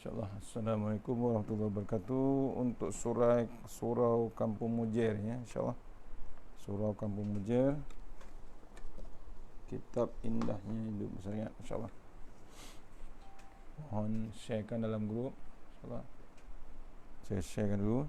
InsyaAllah. Assalamualaikum warahmatullahi wabarakatuh. Untuk surau Kampung Mujer ya, insyaAllah. Surau Kampung Mujer, kitab indahnya hidup bersyariat, insyaAllah. Mohon sharekan dalam grup, insyaAllah. Saya sharekan dulu.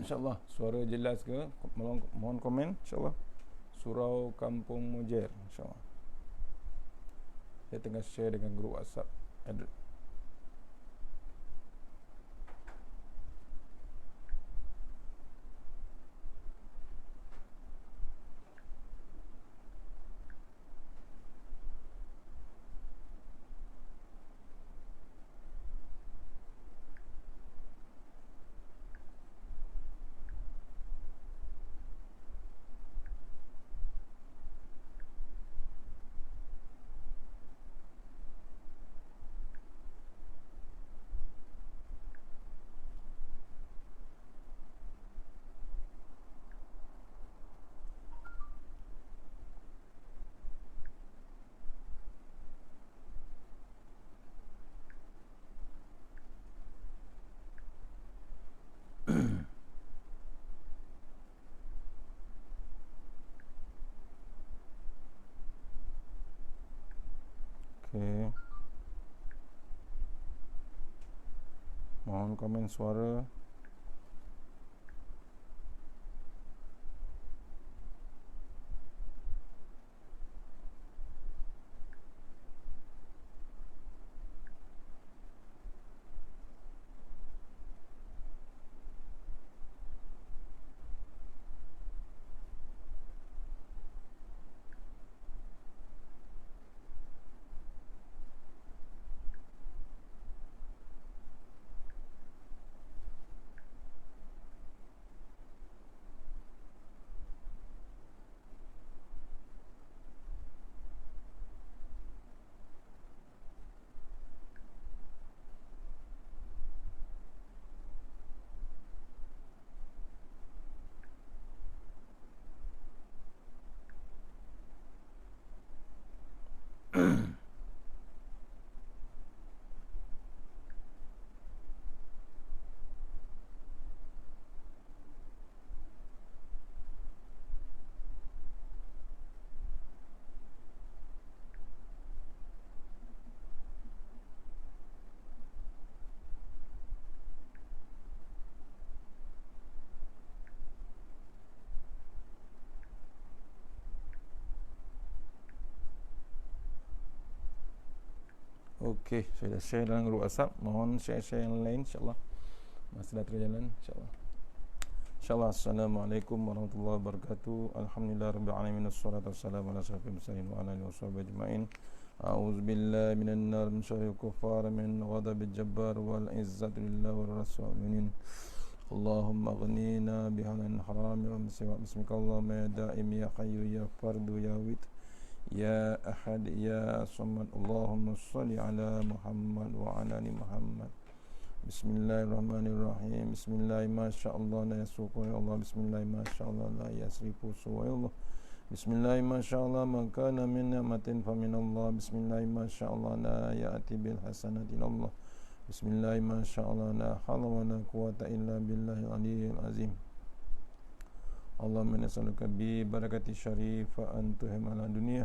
InsyaAllah. Suara jelas ke? Mohon komen, insyaAllah. Surau Kampung Mujer, insyaAllah. Saya tengah share dengan grup WhatsApp. Okey. Mohon komen suara. Okey, saya dah share dalam grup WhatsApp. Mohon share-share yang lain, insyaAllah. Masih dah terjalan, insyaAllah. InsyaAllah. Assalamualaikum warahmatullahi wabarakatuh. Alhamdulillah Rabbil Alamin. Assalatu wassalamu ala asyrafil mursalin wa ala alihi washabihi ajma'in. A'udzu billahi minan nar min syarril kuffar min ghadabil jabbar wal izzati lillahi war rasulin. Allahumma aghnina bihalan haram wa bismika Allahumma ya daim ya hayyu ya fardu ya wit ya ahad ya samad. Allahumma salli ala Muhammad wa ala ali Muhammad. Bismillahirrahmanirrahim. Bismillah masyaallah la yasuqu ya Allah. Bismillah masyaallah la yasrifu ya Allah. Bismillah masyaallah ma kana min ni'matin fa min Allah. Bismillah masyaallah la ya'ti bil hasanati Allah. Bismillah masyaallah la hawla wa la quwwata illa billahil aliyyil azim. Allahumma nas'aluka bi barakati syarifa antuhim ala dunia.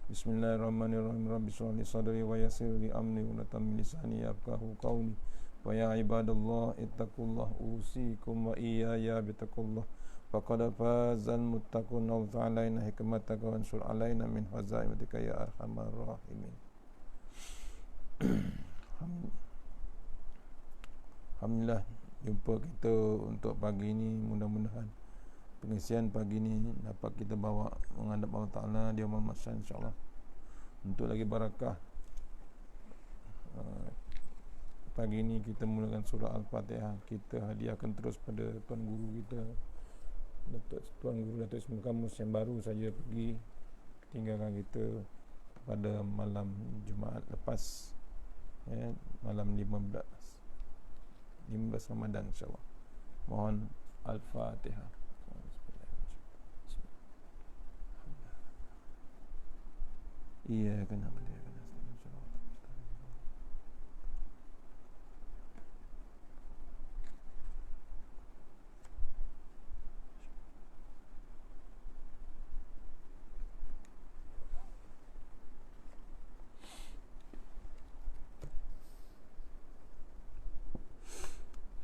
Bismillahirrahmanirrahim. Rabbi shrah li sadri wa yassir li amri wa tammi lisani yafqahu qawli. Wa ya ibadallah ittaqullah usikum wa iyaya bittaqullah. Faqad fazal muttaqun. Allah ta'ala inna hikmataka wa ansur alaina min hazaimatika ya arhamar rahimin. Alhamdulillah, jumpa kita untuk pagi ini. Mudah-mudahan pengisian pagi ni dapat kita bawa menghadap Allah Ta'ala di yaumul mahsyar insya-Allah. Untuk lagi barakah, pagi ni kita mulakan surah Al-Fatihah. Kita hadiahkan terus pada tuan guru kita, Tuan Guru Datuk Ismail Kamus yang baru saja pergi tinggalkan kita pada malam Jumaat lepas, ya, malam 15 Ramadan insya-Allah. Mohon Al-Fatihah. Iya, kena boleh.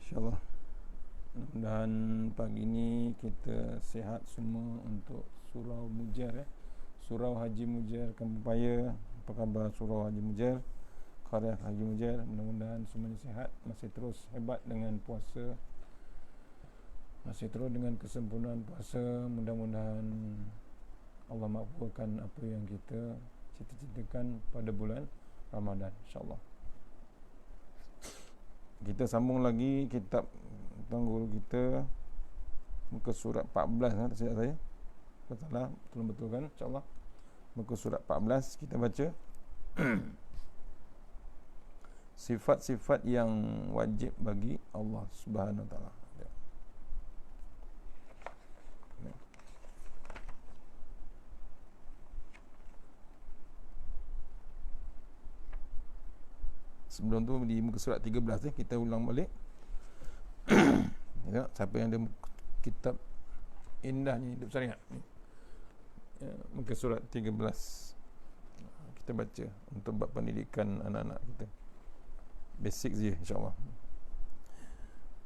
InsyaAllah. Dan pagi ini kita sihat semua untuk Surau Mujar, Surau Haji Mujar Kampung Paya. Apa khabar Surau Haji Mujar, Karya Haji Mujar? Mudah-mudahan semuanya sihat, masih terus hebat dengan puasa, masih terus dengan kesempurnaan puasa. Mudah-mudahan Allah makbulkan apa yang kita cita-citakan pada bulan Ramadan insya-Allah. Kita sambung lagi kitab tuan guru kita, muka surat 14 tak silap saya. Betul, betul kan insya-Allah. Muka surat 14 kita baca sifat-sifat yang wajib bagi Allah Subhanahu Wa Taala. Sebelum tu di muka surat 13 kita ulang balik. Ya, siapa yang ada kitab indah ni hidup syariat ni, ya, muka surat 13 kita baca untuk bab pendidikan anak-anak kita, basic je insya-Allah.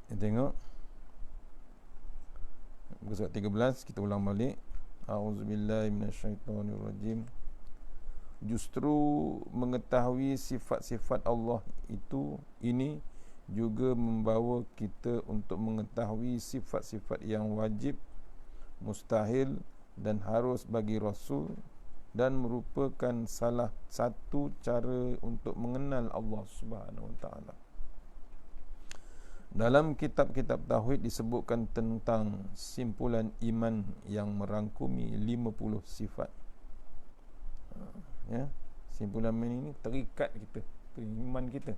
Kita tengok muka surat 13 kita ulang balik. A'udzubillahi minasyaitonirrajim. Justru mengetahui sifat-sifat Allah ini juga membawa kita untuk mengetahui sifat-sifat yang wajib, mustahil dan harus bagi Rasul, dan merupakan salah satu cara untuk mengenal Allah Subhanahu Wa Taala. Dalam kitab-kitab tauhid disebutkan tentang simpulan iman yang merangkumi 50 sifat. Ya, simpulan ini terikat kita, iman kita.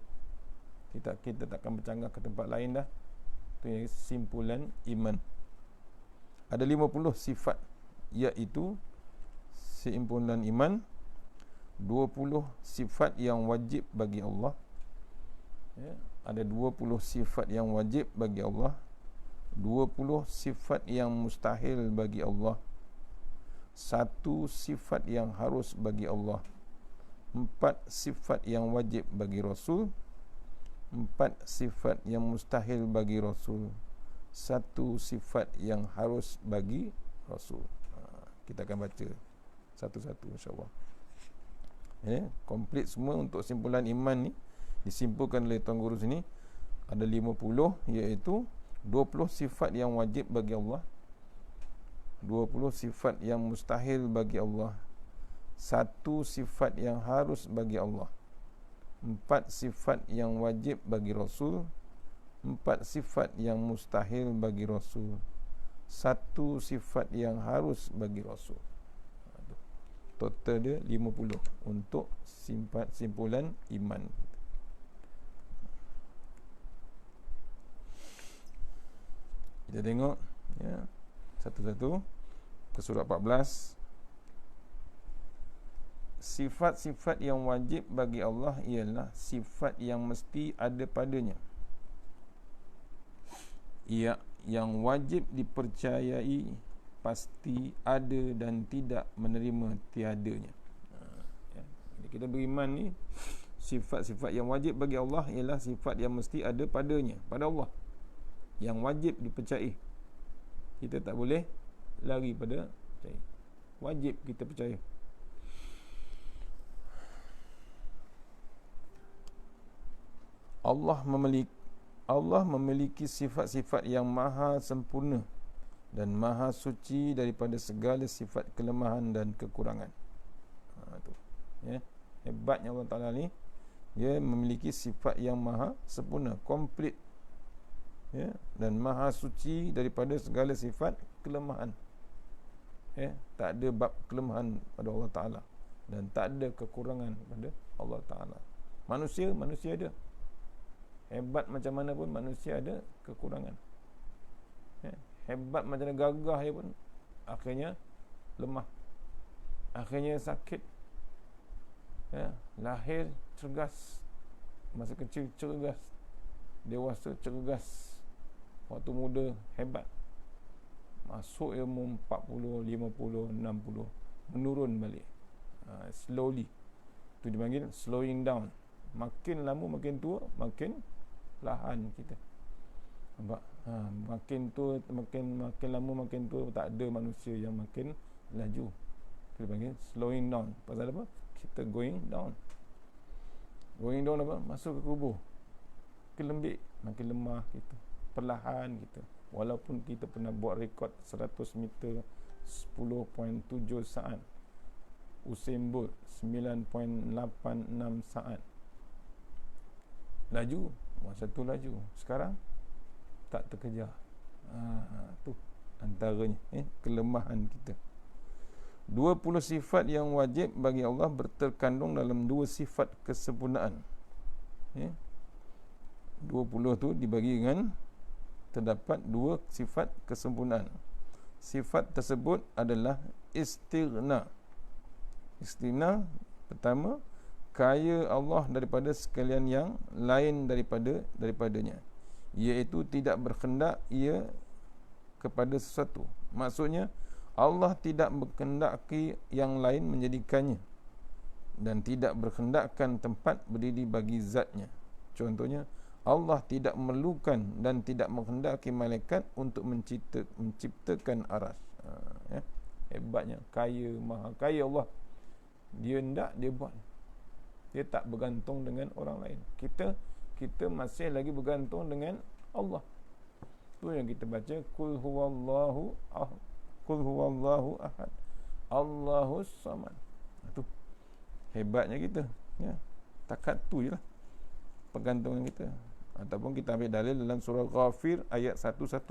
Kita takkan bercanggah ke tempat lain dah. Itu simpulan iman. Ada 50 sifat, iaitu simpulan iman, 20 sifat yang wajib bagi Allah. Ya, ada 20 sifat yang wajib bagi Allah, 20 sifat yang mustahil bagi Allah, 1 sifat yang harus bagi Allah, 4 sifat yang wajib bagi Rasul, 4 sifat yang mustahil bagi Rasul, 1 sifat yang harus bagi Rasul. Kita akan baca satu-satu insya-Allah. Ya, komplit semua untuk simpulan iman ni disimpulkan oleh tuan guru sini. Ada 50, iaitu 20 sifat yang wajib bagi Allah, 20 sifat yang mustahil bagi Allah, 1 sifat yang harus bagi Allah, 4 sifat yang wajib bagi Rasul, 4 sifat yang mustahil bagi Rasul, 1 sifat yang harus bagi Rasul. Total dia 50 untuk simpulan iman. Kita tengok, ya, satu-satu ke surah 14. Sifat-sifat yang wajib bagi Allah ialah sifat yang mesti ada padanya. Ia yang wajib dipercayai, pasti ada dan tidak menerima tiadanya. Ya. Jadi kita beriman ni, sifat-sifat yang wajib bagi Allah ialah sifat yang mesti ada padanya, pada Allah, yang wajib dipercayai. Kita tak boleh lari pada percaya. Wajib kita percaya. Allah memiliki sifat-sifat yang maha sempurna dan maha suci daripada segala sifat kelemahan dan kekurangan. Tu. Ya. Hebatnya Allah Ta'ala ni, dia memiliki sifat yang maha sempurna, komplit. Ya, dan maha suci daripada segala sifat kelemahan. Ya, tak ada bab kelemahan pada Allah Ta'ala, dan tak ada kekurangan pada Allah Ta'ala. Manusia ada. Hebat macam mana pun manusia ada kekurangan. Ya, hebat macam mana gagah dia pun akhirnya lemah, akhirnya sakit. Ya, lahir cergas, masa kecil cergas, dewasa cergas, waktu muda hebat, masuk ilmu 40, 50, 60, menurun balik. Slowly. Itu dipanggil slowing down. Makin lama makin tua, makin lahan kita. Nampak? Makin tua, makin lama makin tua, tak ada manusia yang makin laju. Itu dipanggil slowing down. Pasal apa? Kita going down. Going down apa? Masuk ke kubur. Makin lembik, makin lemah kita. Perlahan kita. Walaupun kita pernah buat rekod 100 meter 10.7 saat. Usain Bolt 9.86 saat. Laju, masa tu laju. Sekarang tak terkejar. Tu antaranya kelemahan kita. 20 sifat yang wajib bagi Allah berterkandung dalam 2 sifat kesempurnaan. 20 tu dibagi dengan terdapat 2 sifat kesempurnaan. Sifat tersebut adalah istighna. Istighna pertama, kaya Allah daripada sekalian yang lain daripadanya, iaitu tidak berkehendak ia kepada sesuatu. Maksudnya Allah tidak berkehendaki yang lain menjadikannya, dan tidak berkehendakkan tempat berdiri bagi zatnya. Contohnya, Allah tidak memerlukan dan tidak menghendaki malaikat untuk menciptakan aras. Hebatnya, kaya, maha kaya Allah. Dia hendak, dia buat. Dia tak bergantung dengan orang lain. Kita masih lagi bergantung dengan Allah. Tu yang kita baca, Qul huwallahu ahad, Allahus samad. Tu hebatnya kita. Ya, takat tu je lah pergantungan kita. Ataupun kita ambil dalil dalam surah Ghafir ayat 114.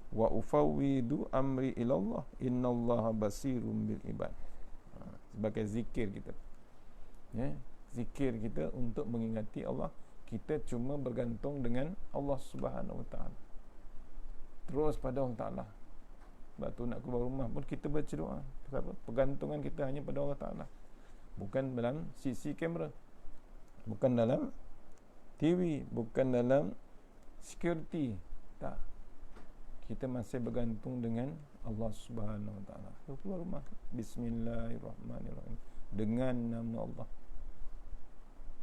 Wa ufawwidu amri ilallah innallaha basirum bil ibad. Sebagai zikir kita. Ya, zikir kita untuk mengingati Allah. Kita cuma bergantung dengan Allah Subhanahu Wa Taala. Terus pada Allah Taala. Sebab tu nak keluar rumah pun kita baca doa. Kenapa? Pergantungan kita hanya pada Allah Taala. Bukan dalam CC kamera, bukan dalam TV, bukan dalam security. Tak. Kita masih bergantung dengan Allah Subhanahu Wa Taala. Keluar rumah, bismillahirrahmanirrahim, dengan nama Allah.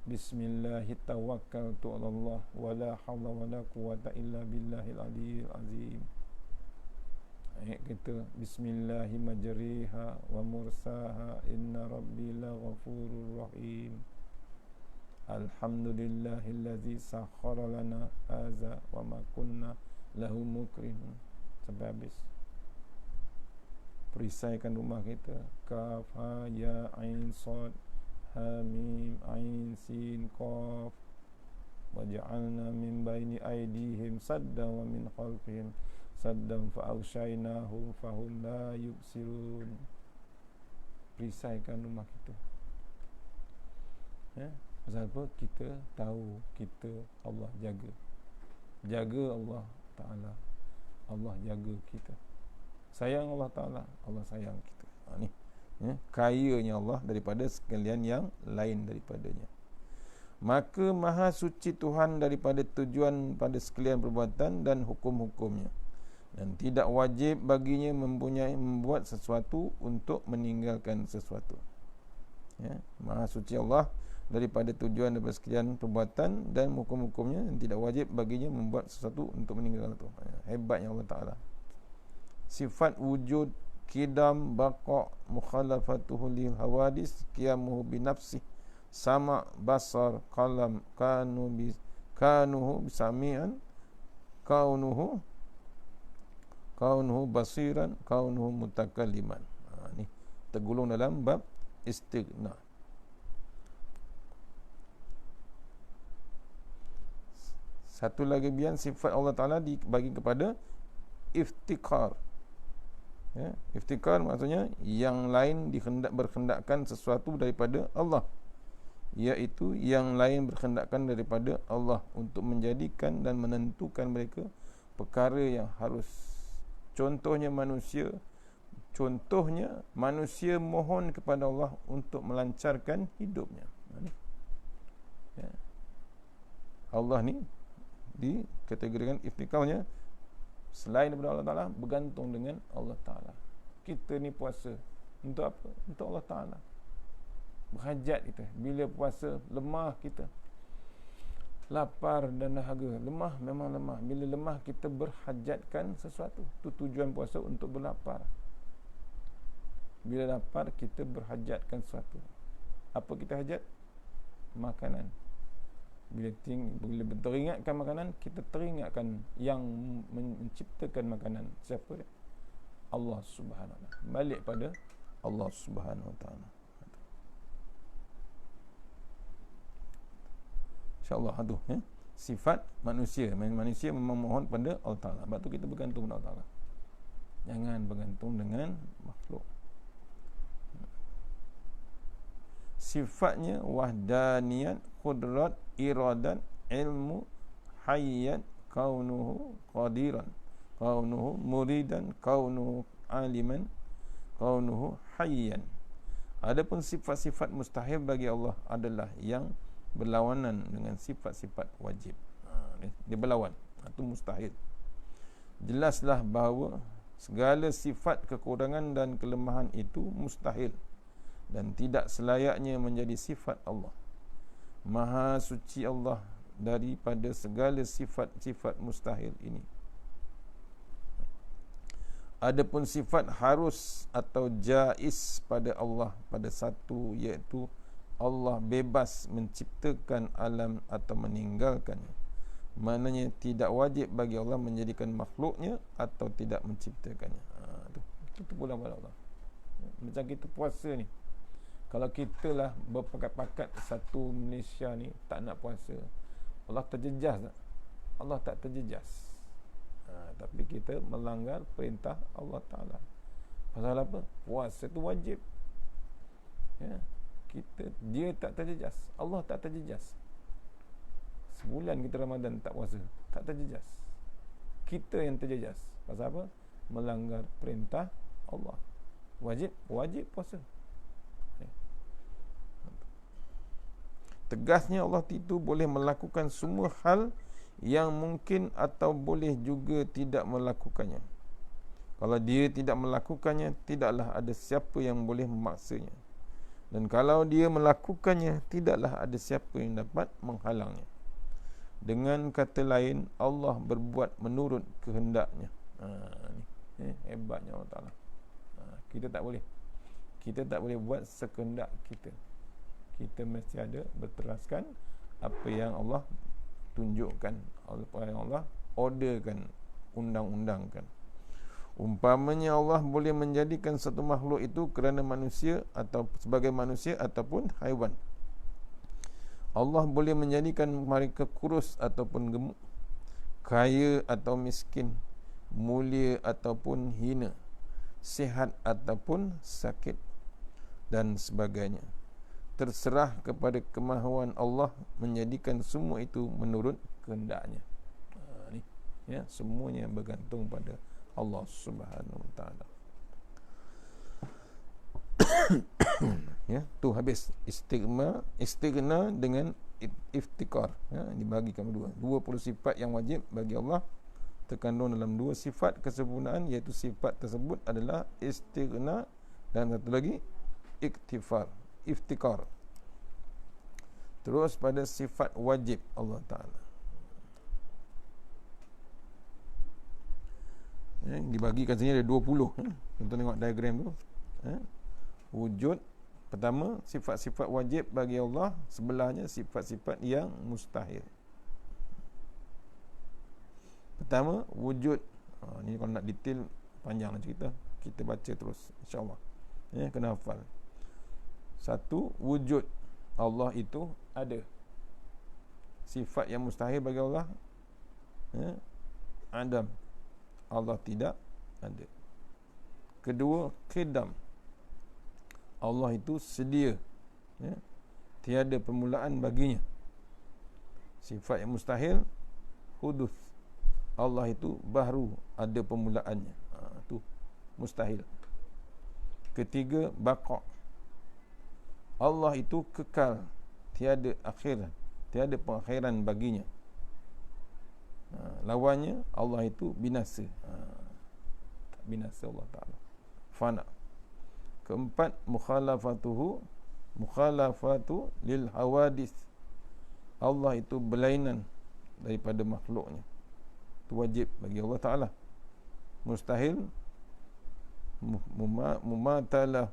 Bismillahirrahmanirrahim, Allah wala hawla wala quwata illa billahil aliyyil azim. Ayat kita, bismillahirrahmanirrahim wa mursaha inna rabbi laghafurur rahim. Alhamdulillahillazi sakhkhara lana hadza wa ma kunna lahu muqrinin. Sampai habis. Perisaikan rumah kita. Kaf ha ya ain sad ha mim ain sin qaf. Waj'alna min baini aydihim saddan wa min khalfihim saddan fa aghshaynahum fahum la yubsirun. Perisaikan rumah kita. Ya, pasal apa? Kita tahu kita Allah jaga. Jaga Allah Ta'ala. Allah jaga kita. Sayang Allah Ta'ala, Allah sayang kita. Ni ya, kayanya Allah daripada sekalian yang lain daripadanya. Maka maha suci Tuhan daripada tujuan pada sekalian perbuatan dan hukum-hukumnya, dan tidak wajib baginya membuat sesuatu untuk meninggalkan sesuatu. Ya, maha suci Allah daripada tujuan daripada sekalian perbuatan dan hukum-hukumnya, dan tidak wajib baginya membuat sesuatu untuk meninggalkan itu. Hebatnya Allah Ta'ala. Sifat wujud, kidam, baqa', mukhalafatuhu lil hawadis, qiyamuhu binafsih, sama, basar, qalam, kanuhu bisami'an, kaunuhu kaunuhu basiran, kaunuhu mutakalliman. Ni tergolong dalam bab istighna. Satu lagi bian sifat Allah Ta'ala dibagi kepada iftikar. Ya, iftikar maksudnya yang lain berkehendakkan sesuatu daripada Allah, iaitu yang lain berkehendakkan daripada Allah untuk menjadikan dan menentukan mereka perkara yang harus. Contohnya manusia mohon kepada Allah untuk melancarkan hidupnya. Ya. Allah ni dikategorikan iftikarnya selain daripada Allah Ta'ala, bergantung dengan Allah Ta'ala. Kita ni puasa untuk apa? Untuk Allah Ta'ala. Berhajat kita. Bila puasa, lemah kita, lapar dan dahaga. Lemah, memang lemah. Bila lemah, kita berhajatkan sesuatu. Itu tujuan puasa, untuk berlapar. Bila lapar, kita berhajatkan sesuatu. Apa kita hajat? Makanan. Bila teringatkan makanan, kita teringatkan yang menciptakan makanan. Siapa dia? Allah Subhanahu Wa Taala. Balik pada Allah Subhanahu Wa Taala. InsyaAllah tu ya. Sifat manusia memang mohon pada Allah Ta'ala. Sebab tu kita bergantung pada Allah Ta'ala. Jangan bergantung dengan makhluk. Sifatnya wahdaniyat, qudrat, iradat, ilmu, hayyat, kaunuhu qadiran, kaunuhu muridan, kaunuhu aliman, kaunuhu hayyan. Adapun sifat-sifat mustahil bagi Allah adalah yang berlawanan dengan sifat-sifat wajib. Dia berlawan. Itu mustahil. Jelaslah bahawa segala sifat kekurangan dan kelemahan itu mustahil dan tidak selayaknya menjadi sifat Allah. Maha suci Allah daripada segala sifat-sifat mustahil ini. Adapun sifat harus atau jaiz pada Allah pada satu, iaitu Allah bebas menciptakan alam atau meninggalkannya. Maknanya tidak wajib bagi Allah menjadikan makhluknya atau tidak menciptakannya. Itu pula pada Allah. Macam kita puasa ni, kalau kita lah berpakat-pakat satu Malaysia ni tak nak puasa, Allah terjejas tak? Allah tak terjejas. Tapi kita melanggar perintah Allah Ta'ala. Pasal apa? Puasa tu wajib. Ya. Dia tak terjejas, Allah tak terjejas. Sebulan kita Ramadan tak puasa, tak terjejas. Kita yang terjejas. Pasal apa? Melanggar perintah Allah. Wajib puasa. Tegasnya Allah itu boleh melakukan semua hal yang mungkin atau boleh juga tidak melakukannya. Kalau dia tidak melakukannya, tidaklah ada siapa yang boleh memaksanya. Dan kalau dia melakukannya, tidaklah ada siapa yang dapat menghalangnya. Dengan kata lain, Allah berbuat menurut kehendaknya. Hebatnya Allah Ta'ala. Kita tak boleh. Kita tak boleh buat sekehendak kita. Kita mesti ada berteraskan apa yang Allah tunjukkan, apa yang Allah orderkan, undang-undangkan. Umpamanya Allah boleh menjadikan satu makhluk itu kerana manusia atau sebagai manusia ataupun haiwan. Allah boleh menjadikan mereka kurus ataupun gemuk, kaya atau miskin, mulia ataupun hina, sihat ataupun sakit dan sebagainya. Terserah kepada kemahuan Allah menjadikan semua itu menurut kehendaknya. Ya, semuanya bergantung pada Allah Subhanahu Wa Taala. Ya, tu habis istighna dengan iftikar. Ya, dibagikan dua. 20 sifat yang wajib bagi Allah terkandung dalam dua sifat kesempurnaan, iaitu sifat tersebut adalah istighna dan satu lagi iftikar. Terus pada sifat wajib Allah Ta'ala. Dibagikan sini ada 20. Tuan-tuan tengok diagram tu. Wujud pertama, sifat-sifat wajib bagi Allah, sebelahnya sifat-sifat yang mustahil. Pertama, wujud Ni kalau nak detail panjang cerita, kita baca terus insya-Allah. Kena hafal. Satu, wujud Allah itu ada. Sifat yang mustahil bagi Allah, adam. Allah tidak ada. Kedua, qidam. Allah itu sedia, tiada permulaan baginya. Sifat yang mustahil, hudus. Allah itu baru ada permulaannya. Itu mustahil. Ketiga, baqa. Allah itu kekal, tiada akhir, tiada pengakhiran baginya. Lawannya, Allah itu binasa. Binasa Allah Ta'ala, fana. Keempat, mukhalafatu lil hawadis. Allah itu berlainan daripada makhluknya. Itu wajib bagi Allah Ta'ala. Mustahil mumathalah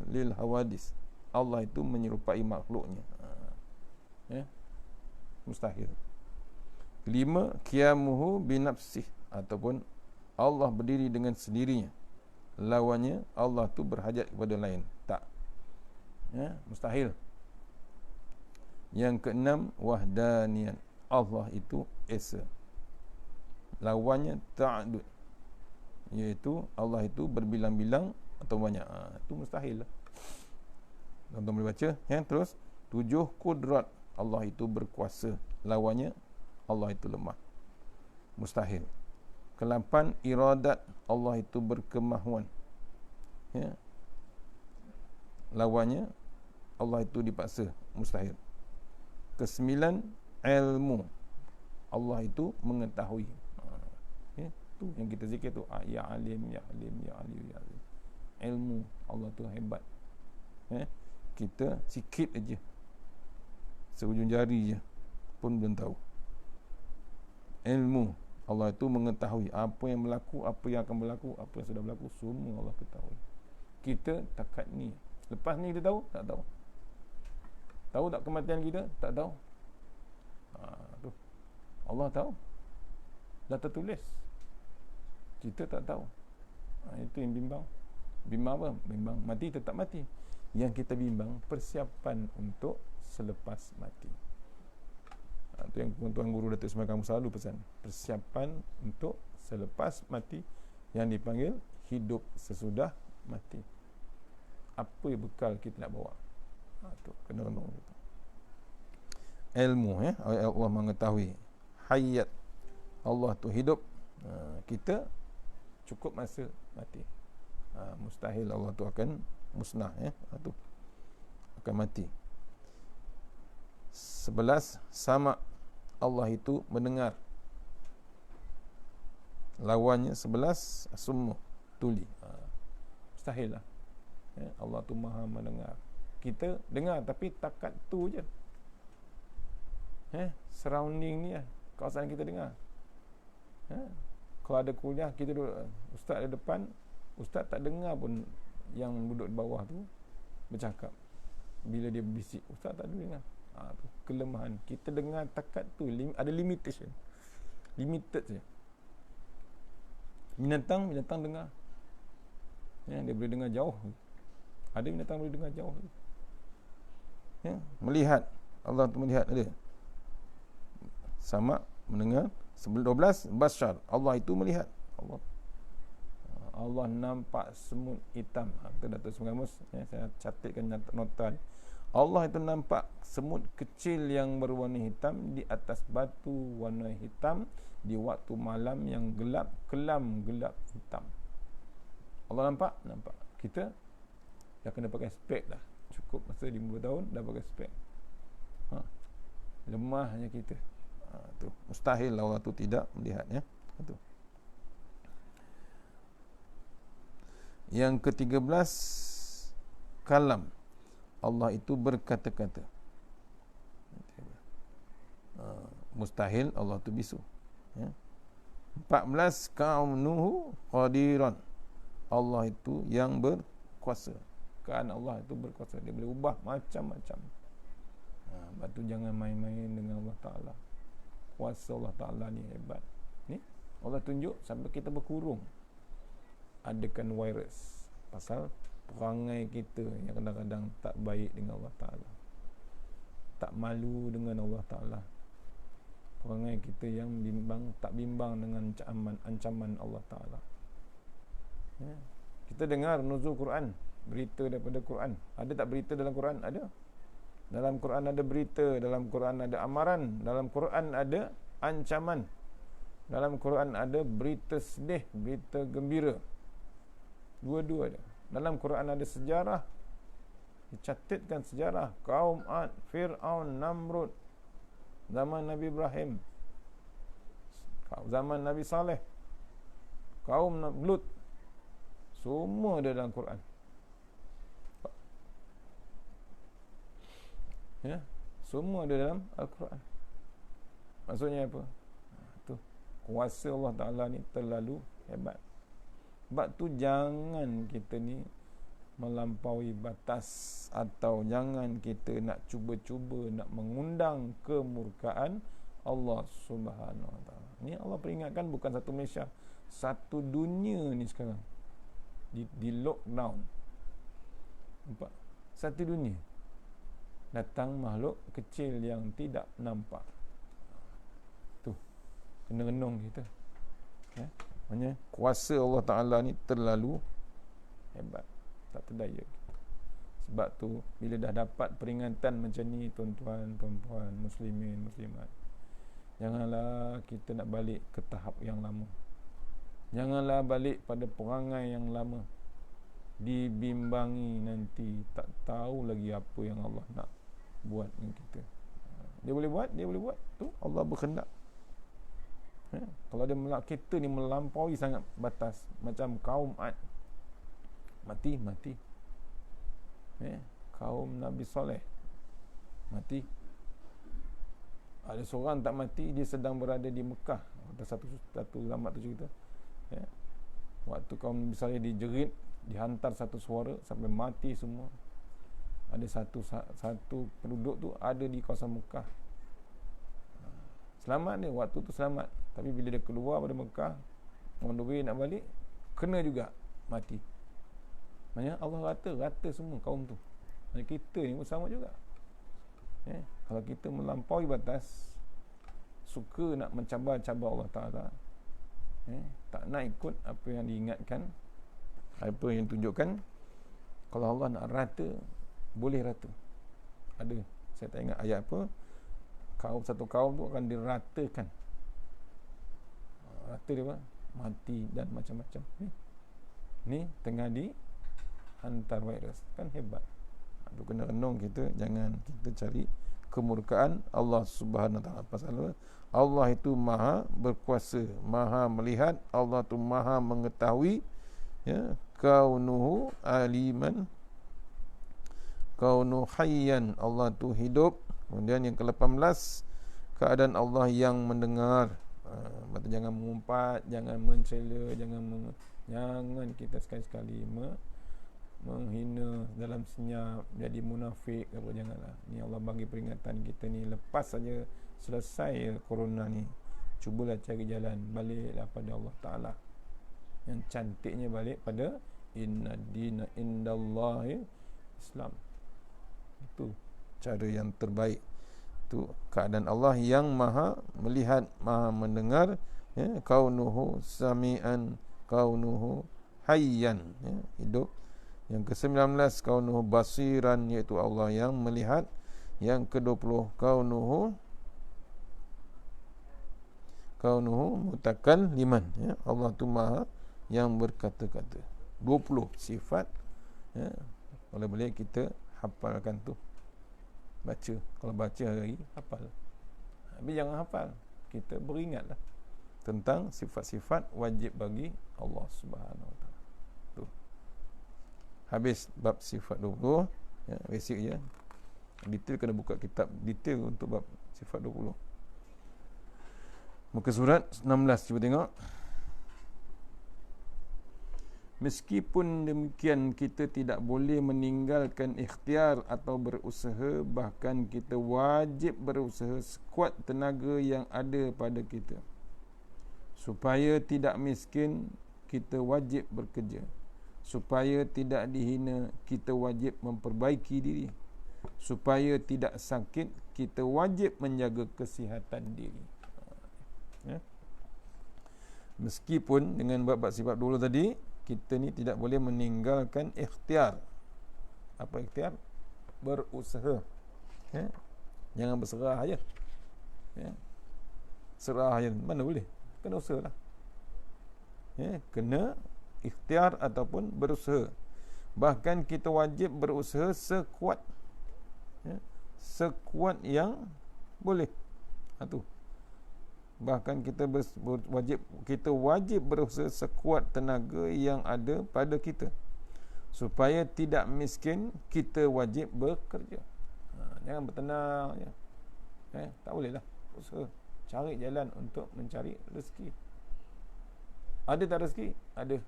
lil hawadis. Allah itu menyerupai makhluknya. Mustahil. Kelima, qiyamuhu binafsih, ataupun Allah berdiri dengan sendirinya. Lawannya, Allah tu berhajat kepada lain. Tak. Mustahil. Yang keenam, wahdaniyan. Allah itu esa. Lawannya ta'adud, iaitu Allah itu berbilang-bilang atau banyak. Itu mustahil lah. Tuan-tuan boleh baca. Terus, 7, kudrat. Allah itu berkuasa. Lawannya, Allah itu lemah. Mustahil. Ke-8, iradat. Allah itu berkemahuan. Lawannya, Allah itu dipaksa. Mustahil. Ke-9, ilmu. Allah itu mengetahui. Itu yang kita zikir tu, ya alim, ya alim, ya alim, ya alim. Ilmu Allah tu hebat. Kita sikit aja, seujung jari je pun belum tahu. Ilmu Allah itu mengetahui apa yang berlaku, apa yang akan berlaku, apa yang sudah berlaku, semua Allah ketahui. Kita takat ni, lepas ni kita tahu? Tak tahu. Tahu tak kematian kita? Tak tahu. Tu Allah tahu, dah tertulis. Kita tak tahu. Itu yang bimbang. Bimbang apa? Bimbang mati tetap mati. Yang kita bimbang persiapan untuk selepas mati. Itu yang tuan guru Datuk Ismail kamu selalu pesan. Persiapan untuk selepas mati, yang dipanggil hidup sesudah mati. Apa bekal kita nak bawa? Tu kena renung gitu. Ilmu, Allah mengetahui. Hayat, Allah tu hidup. Kita cukup masa mati. Mustahil Allah tu akan musnah, tu akan mati. 11, sama. Allah itu mendengar. Lawannya 11, summu, tuli. Mustahil lah. Allah tu maha mendengar. Kita dengar tapi takat tu je. Surrounding ni lah, kawasan kita dengar. Kalau ada kuliah, kita duduk, ustaz ada depan, ustaz tak dengar pun yang duduk di bawah tu bercakap. Bila dia bisik, ustaz tak dengar. Tu kelemahan. Kita dengar takat tu, ada limitation. Limited je. Binatang dengar. Dia boleh dengar jauh. Ada binatang boleh dengar jauh. Melihat. Allah tu melihat ada. Sama, mendengar. 12, basyar. Allah itu melihat. Allah nampak semut hitam. Kita Datuk Semengamus, saya catatkan nota ni. Allah itu nampak semut kecil yang berwarna hitam di atas batu warna hitam di waktu malam yang gelap, kelam gelap hitam. Allah nampak? Nampak. Kita dah kena pakai spek dah. Cukup masa 50 tahun dah pakai spek. Lemahnya kita. Tu mustahil Allah tu tidak melihat, tu. Yang ke-13, kalam. Allah itu berkata-kata. Mustahil Allah tu bisu. 14, kaunuhu qadiran. Allah itu yang berkuasa. Kan Allah itu berkuasa. Dia boleh ubah macam-macam. Batu jangan main-main dengan Allah Ta'ala. Kuasa Allah Ta'ala ni hebat. Ni Allah tunjuk sampai kita berkurung. Adakan virus pasal perangai kita yang kadang-kadang tak baik dengan Allah Ta'ala, tak malu dengan Allah Ta'ala, perangai kita yang tak bimbang dengan ancaman Allah Ta'ala. Kita dengar nuzul Quran, berita daripada Quran. Ada tak berita dalam Quran? Ada. Dalam Quran ada berita, dalam Quran ada amaran, dalam Quran ada ancaman, dalam Quran ada berita sedih, berita gembira. Dua-dua ada. Dalam Quran ada sejarah, dicatatkan sejarah kaum Ad, Fir'aun, Namrud, zaman Nabi Ibrahim, zaman Nabi Saleh, kaum Lut. Semua ada dalam Quran. Ya, semua ada dalam Al-Quran. Maksudnya apa? Tu kuasa Allah Ta'ala ni terlalu hebat. Sebab tu jangan kita ni melampaui batas, atau jangan kita nak cuba-cuba nak mengundang kemurkaan Allah Subhanahu Wa Ta'ala. Ni Allah peringatkan bukan satu Malaysia, satu dunia ni sekarang di lockdown. Nampak? Satu dunia datang makhluk kecil yang tidak nampak. Tu kena renung kita. Ya, maknanya kuasa Allah Ta'ala ni terlalu hebat, tak terdaya. Sebab tu bila dah dapat peringatan macam ni, tuan-tuan, puan-puan, muslimin, muslimat, janganlah kita nak balik ke tahap yang lama. Janganlah balik pada perangai yang lama. Dibimbangi nanti tak tahu lagi apa yang Allah nak buat dengan kita. Dia boleh buat. Tu Allah berkehendak. Kalau dia kita ni melampaui sangat batas, macam kaum Ad, mati. Kaum Nabi Saleh mati. Ada seorang tak mati, dia sedang berada di Mekah. Ada satu ulama tu cerita. Waktu kaum Nabi Saleh dijerit, dihantar satu suara sampai mati semua. Ada satu penduduk tu ada di kawasan Mekah. Selamat dia, waktu tu selamat. Tapi bila dia keluar pada Mekah, on the way nak balik, kena juga mati. Maksudnya Allah rata semua kaum tu. Maksudnya kita ni pun sama juga. Kalau kita melampaui batas, suka nak mencabar-cabar Allah Ta'ala, tak nak ikut apa yang diingatkan, apa yang tunjukkan, kalau Allah nak rata, boleh rata. Ada, saya tak ingat ayat apa, satu kaum tu akan diratakan. Rata dia apa? Mati dan macam-macam. Ni tengah dihantar virus. Kan hebat. Itu kena renung kita, jangan kita cari kemurkaan Allah Subhanahu Wa Ta'ala. Pasal Allah itu maha berkuasa, maha melihat, Allah tu maha mengetahui, ya, kaunuhu aliman, kaunu hayyan, Allah tu hidup. Kemudian yang ke-18, keadaan Allah yang mendengar. Jangan mengumpat, jangan mencela, jangan kita sekali-sekali menghina dalam senyap, jadi munafik apa, janganlah. Ni Allah bagi peringatan kita ni, lepas saja selesai corona ni, cubalah cari jalan baliklah pada Allah Ta'ala. Yang cantiknya balik pada inna dina indallahi Islam. Itu cara yang terbaik. Itu keadaan Allah yang maha melihat, maha mendengar, ya, kaunuhu sami'an, kaunuhu hayyan, ya, hidup. Yang ke-19 kaunuhu basiran, iaitu Allah yang melihat. Yang ke-20 kaunuhu mutakalliman, ya, Allah tu maha yang berkata-kata. 20 sifat, ya, boleh kita hafalkan tu. Baca, kalau baca hari hafal. Tapi jangan hafal, kita beringatlah tentang sifat-sifat wajib bagi Allah Subhanahu Wa Ta'ala. Tu. Habis bab sifat 20, ya, basic je. Detail kena buka kitab detail untuk bab sifat 20. Muka surat 16, cuba tengok. Meskipun demikian, kita tidak boleh meninggalkan ikhtiar atau berusaha, bahkan kita wajib berusaha sekuat tenaga yang ada pada kita, Supaya tidak miskin, kita wajib bekerja. Supaya tidak dihina, kita wajib memperbaiki diri. Supaya tidak sakit, kita wajib menjaga kesihatan diri. Ya. Meskipun dengan bab sifat dulu tadi, kita ni tidak boleh meninggalkan ikhtiar. Apa ikhtiar? Berusaha. Ya. Jangan berserah aja. Ya. Serah aja mana boleh? Kena usaha lah. Ya, kena ikhtiar ataupun berusaha. Bahkan kita wajib berusaha sekuat, ya, sekuat yang boleh. Itu. Bahkan kita wajib berusaha sekuat tenaga yang ada pada kita. Supaya tidak miskin, kita wajib bekerja. Jangan bertenang je. Tak boleh lah. Usaha. Cari jalan untuk mencari rezeki. Ada tak rezeki? Ada.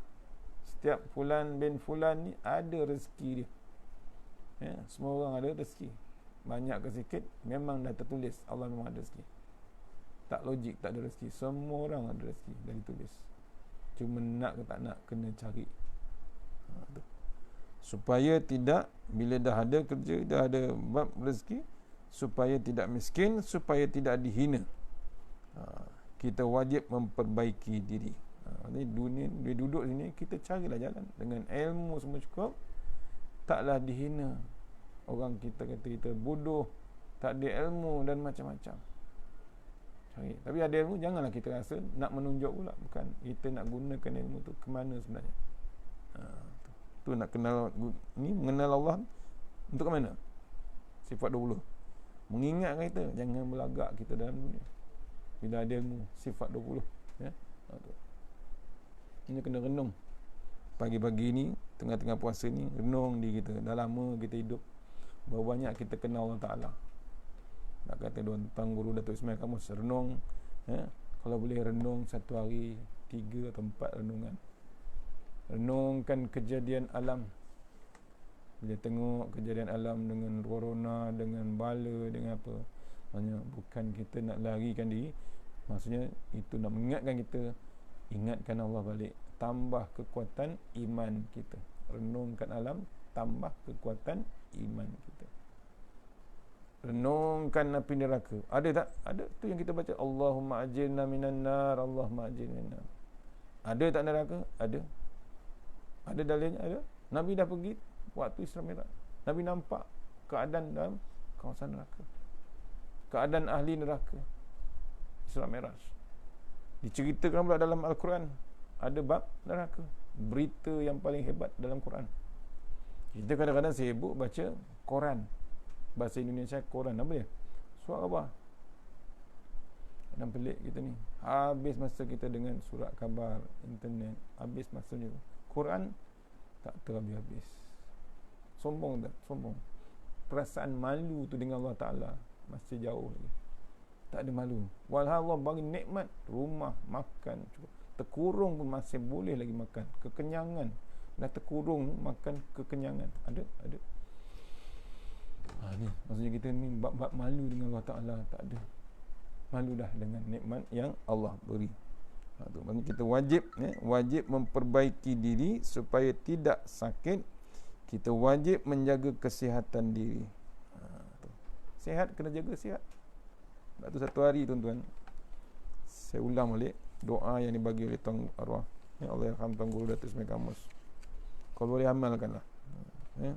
Setiap fulan bin fulan ni ada rezeki dia. Ya, semua orang ada rezeki. Banyak ke sikit memang dah tertulis Allah memang ada rezeki. Tak logik tak ada rezeki. Semua orang ada rezeki dah ditulis. Cuma nak ke tak nak kena cari. Supaya tidak, bila dah ada kerja, dah ada bab rezeki, supaya tidak miskin, supaya tidak dihina, kita wajib memperbaiki diri. Ni dunia, dia duduk sini, kita carilah jalan dengan ilmu semua cukup. Taklah dihina. Orang kita kata kita bodoh, tak ada ilmu dan macam-macam. Cari. Tapi ada ilmu, janganlah kita rasa nak menunjuk pula. Bukan, kita nak gunakan ilmu tu ke mana sebenarnya. Tu nak kenal ni, mengenal Allah untuk ke mana? Sifat 20. Mengingatkan kita, jangan belagak kita dalam dunia. Bila ada ilmu, sifat 20. Ya. Ini kena renung. Pagi-pagi ni, tengah-tengah puasa ni, renung diri kita. Dah lama kita hidup, berapa banyak kita kenal Allah Ta'ala. Nak kata Tuan Guru Datuk Ismail Kamus, renung, ya? Kalau boleh renung satu hari 3 atau 4 renungan. Renungkan kejadian alam. Bila tengok kejadian alam dengan corona, dengan bala, dengan apa, maksudnya bukan kita nak larikan diri, maksudnya itu nak mengingatkan kita, ingatkan Allah balik, tambah kekuatan iman kita. Renungkan alam, tambah kekuatan iman kita. Renungkan api neraka. Ada tak? Ada. Tu yang kita baca, Allahumma ajirna minan nar, Allahumma ajirna minan nar. Ada tak neraka? Ada. Ada dalilnya? Ada. Nabi dah pergi waktu Isra Mi'raj. Nabi nampak keadaan dalam kawasan neraka. Keadaan ahli neraka. Isra Mi'raj. Diceritakan pula dalam Al-Quran. Ada bab neraka. Berita yang paling hebat dalam Quran. Kita kadang-kadang sibuk baca Quran. Bahasa Indonesia Quran. Apa dia? Surat apa? Dan pelik kita ni. Habis masa kita dengan surat khabar, internet. Habis masanya. Quran tak terhabis-habis. Sombong tak? Sombong. Perasaan malu tu dengan Allah Ta'ala masih jauh lagi. Tak ada malu. Walhal Allah bagi nikmat, rumah, makan, terkurung pun masih boleh lagi makan. Kekenyangan. Dah terkurung, makan kekenyangan. Ada? Ada. Ni maksudnya kita ni bab-bab malu dengan Allah Ta'ala. Tak ada. Malu dah dengan nikmat yang Allah beri. Tu maksudnya kita wajib memperbaiki diri supaya tidak sakit. Kita wajib menjaga kesihatan diri. Sihat, kena jaga sihat. Sebab tu satu hari tuan-tuan, saya ulang balik doa yang dibagi oleh Tuan Arwah, ya Allah yarham Tuan Guru Datuk Ismail Kamus. Kalau boleh amalkanlah. Ya.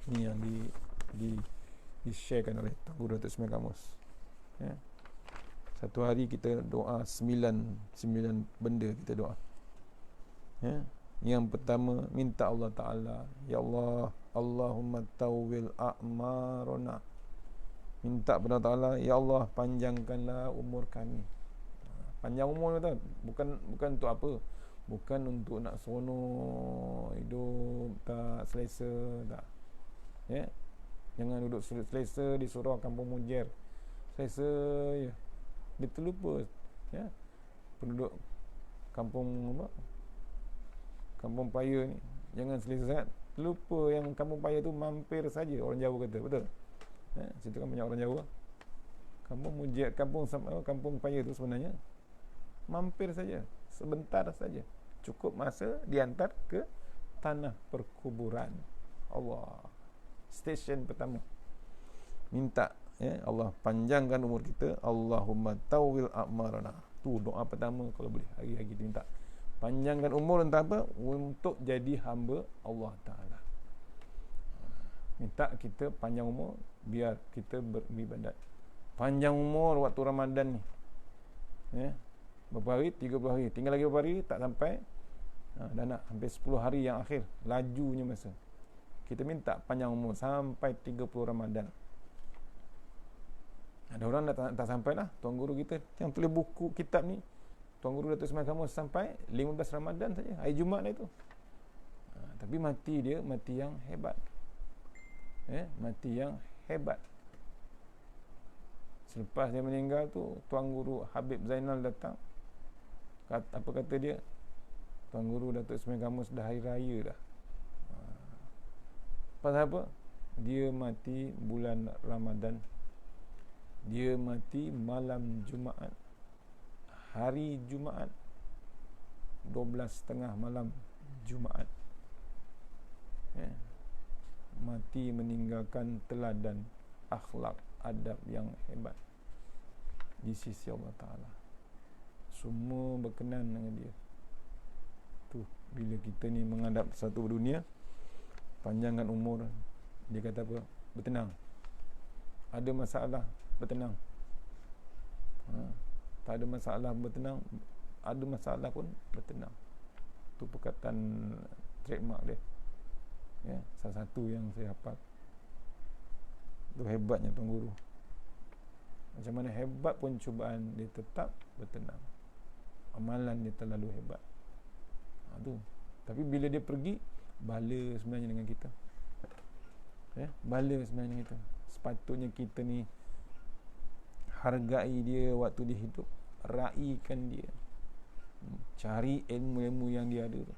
Ini yang di-sharekan oleh Tuan Guru Datuk Ismail Kamus. Ya. Satu hari kita doa 9 benda kita doa. Ya. Yang pertama, minta Allah Ta'ala, ya Allah, Allahumma tawwil a'marona. Minta kepada Allah Ta'ala, ya Allah, panjangkanlah umur kami. Panjang umur tu bukan untuk apa? Bukan untuk nak seronok hidup, tak selesa, tak. Ya. Jangan duduk selesa di surau kampung Mujer. Selesa je. Dia terlupa, ya. Penduduk kampung apa? Kampung Paya ni jangan selesa sangat. Terlupa yang kampung Paya tu mampir saja, orang Jawa kata. Betul? Ya, situ kan banyak orang Jawa. Kampung Mujer, kampung Paya tu sebenarnya mampir saja, sebentar saja. Cukup masa diantar ke tanah perkuburan. Allah. Stesen pertama. Minta ya Allah panjangkan umur kita. Allahumma tawwil a'marana. Tu doa pertama kalau boleh hari-hari kita minta. Panjangkan umur untuk apa? Untuk jadi hamba Allah Ta'ala. Minta kita panjang umur biar kita beribadat. Panjang umur waktu Ramadan ni. Ya. Berapa hari? 30 hari. Tinggal lagi berapa hari? Tak sampai. Dah nak hampir 10 hari yang akhir. Lajunya masa. Kita minta panjang umur sampai 30 Ramadan. Ada orang dah tak sampai lah. Tuan guru kita yang tulis buku kitab ni, Tuan Guru Datuk Ismail Kamus, sampai 15 Ramadan saja. Hari Jumaat itu. Tapi mati dia, mati yang hebat. Mati yang hebat. Selepas dia meninggal tu, Tuan Guru Habib Zainal datang. Apa kata dia? Tuan Guru Datuk Ismail Kamus dah hari raya dah. Pasal apa? Dia mati bulan Ramadan. Dia mati malam Jumaat. Hari Jumaat 12.30 malam Jumaat. Mati meninggalkan teladan akhlak adab yang hebat di sisi Allah Ta'ala. Semua berkenan dengan dia. Tu bila kita ni menghadap satu dunia, panjangkan umur. Dia kata apa? Bertenang. Ada masalah, bertenang. Tak ada masalah, bertenang. Ada masalah pun bertenang. Itu perkataan trademark dia. Ya, salah satu yang saya hafal. Itu hebatnya Tuan Guru. Macam mana hebat pun cubaan, dia tetap bertenang. Amalan dia terlalu hebat. Tu. Tapi bila dia pergi, bala sebenarnya dengan kita. Bala sebenarnya dengan kita. Sepatutnya kita ni hargai dia waktu dia hidup, raikan dia, cari ilmu-ilmu yang dia ada tu.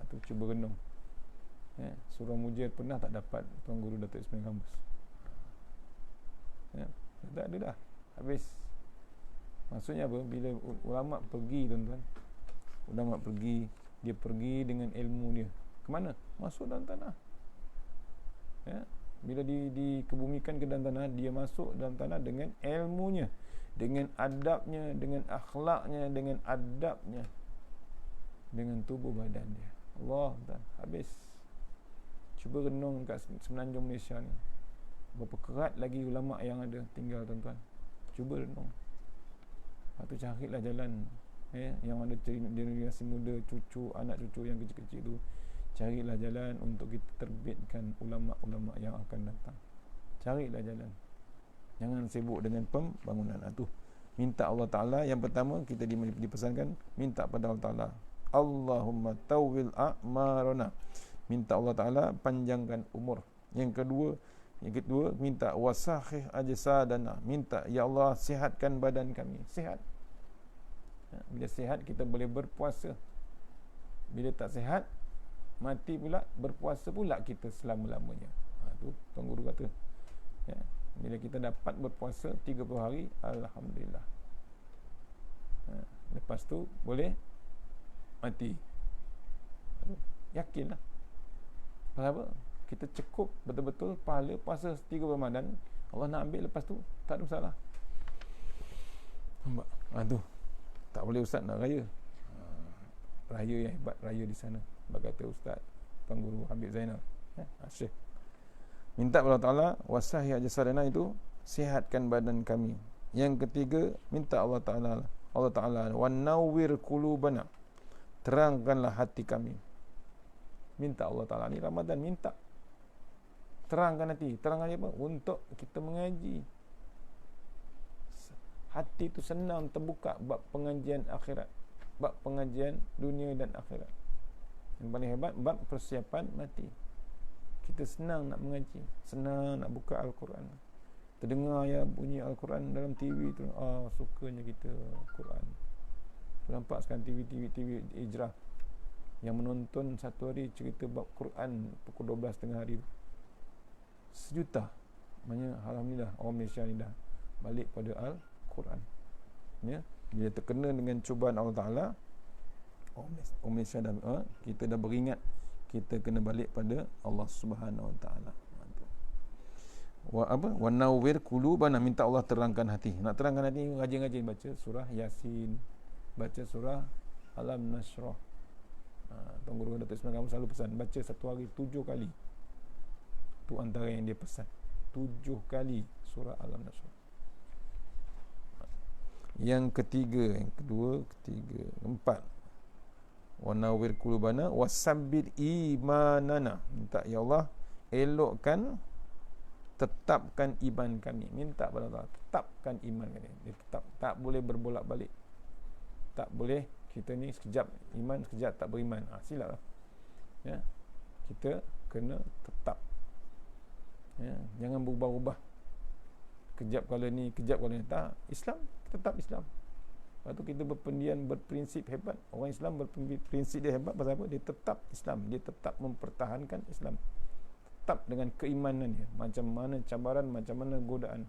Tu cuba renung. Surah Mujahid pernah tak dapat Tuan Guru Datuk Ismail Kamus. Tak ada dah, habis. Maksudnya apa? Bila ulama pergi, tuan-tuan, ulama pergi, dia pergi dengan ilmu dia. Ke mana? Masuk dalam tanah. Bila dikebumikan ke dalam tanah, dia masuk dalam tanah dengan ilmunya, dengan adabnya, dengan akhlaknya, dengan adabnya, dengan tubuh badan dia. Allah, tuan, habis. Cuba renung kat semenanjung Malaysia ni, berapa kerat lagi ulama yang ada tinggal, tuan-tuan. Cuba renung. Lepas tu carilah jalan, yang ada generasi muda, cucu, anak cucu yang kecil-kecil tu, carilah jalan untuk kita terbitkan ulama-ulama yang akan datang. Carilah jalan. Jangan sibuk dengan pembangunan. Itu minta Allah Ta'ala. Yang pertama kita dipesankan, minta pada Allah Ta'ala, Allahumma tawwil a'marana. Minta Allah Ta'ala panjangkan umur. Yang kedua minta wasahih ajsadana. Minta, ya Allah, sihatkan badan kami. Sihat. Bila sihat kita boleh berpuasa. Bila tak sihat, mati pula, berpuasa pula kita selama-lamanya. Tu Tuan Guru kata. Bila kita dapat berpuasa 30 hari, alhamdulillah. Lepas tu boleh mati. Yakinlah. Pasal apa? Kita cukup betul-betul pahala puasa 30 Ramadan. Allah nak ambil lepas tu, tak ada masalah. Nampak? Tu. Tak boleh ustaz nak raya. Raya yang hebat, raya di sana. Berkata Ustaz Tuan Guru Habib Zainal, Syekh. Minta kepada Allah Ta'ala, wasahi ajsadana, itu sihatkan badan kami. Yang ketiga, minta Allah Ta'ala, wa nawwir qulubana, terangkanlah hati kami. Minta Allah Ta'ala ni Ramadan, minta terangkan hati. Terangkan apa? Untuk kita mengaji. Hati tu senang terbuka bab pengajian akhirat, bab pengajian dunia dan akhirat. Yang paling hebat, bab persiapan mati. Kita senang nak mengaji, senang nak buka Al-Quran. Terdengar ya bunyi Al-Quran dalam TV tu, sukanya kita Quran. Nampak sekarang TV Ijrah yang menonton satu hari cerita bab Quran pukul 12 tengah hari tu 1 juta. Maknanya alhamdulillah orang Malaysia ni dah balik pada Al-Quran. Ya, bila terkena dengan cubaan Allah Taala, kita dah beringat kita kena balik pada Allah Subhanahu Wa Taala. Wa nawwir qulubana, minta Allah terangkan hati. Nak terangkan hati, rajin-rajin baca surah Yasin, baca surah Alam Nashrah. Tuan Guru Datuk Ismail kamu selalu pesan baca satu hari 7 kali. Tu antara yang dia pesan, 7 kali surah Alam Nashrah. Yang ketiga, yang kedua, ketiga, empat, wa nawwir qulubana wasabbit imanana, minta ya Allah elokkan, tetapkan iman kami. Minta pada Allah, tetapkan iman kami. Dia tetap, tak boleh berbolak-balik. Tak boleh kita ni sekejap iman, sekejap tak beriman. Silap lah. Ya. Kita kena tetap. Ya. Jangan berubah-ubah. Kejap kalau ni, kejap kalau ni. Tak. Islam, tetap Islam. Lepas tu kita berpendian, berprinsip hebat. Orang Islam berprinsip dia hebat. Pasal apa? Dia tetap Islam. Dia tetap mempertahankan Islam. Tetap dengan keimanan dia. Macam mana cabaran, macam mana godaan,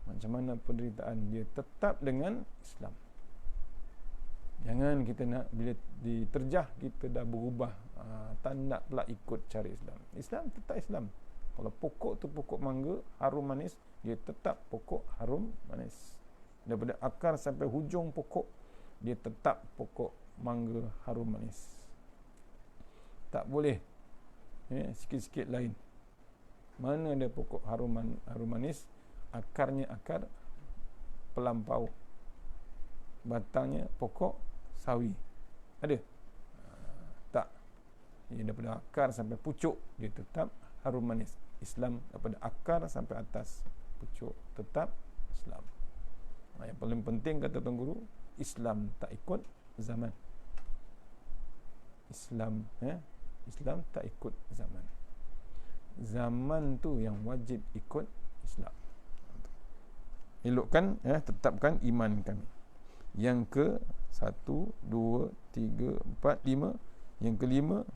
macam mana penderitaan, dia tetap dengan Islam. Jangan kita nak bila diterjah kita dah berubah, tak nak pula ikut cara Islam. Islam tetap Islam. Kalau pokok tu pokok mangga harum manis, dia tetap pokok harum manis. Daripada akar sampai hujung pokok, dia tetap pokok mangga harum manis. Tak boleh sikit-sikit lain. Mana ada pokok harum manis, akarnya akar pelampau, batangnya pokok sawi. Ada? Tak. Dia daripada akar sampai pucuk, dia tetap harum manis. Islam daripada akar sampai atas pucuk, tetap Islam. Yang paling penting kata Tuan Guru, Islam tak ikut zaman. Islam tak ikut zaman. Zaman tu yang wajib ikut Islam. Elokkan, tetapkan iman kami. Yang ke 1, 2, 3, 4, 5. Yang kelima,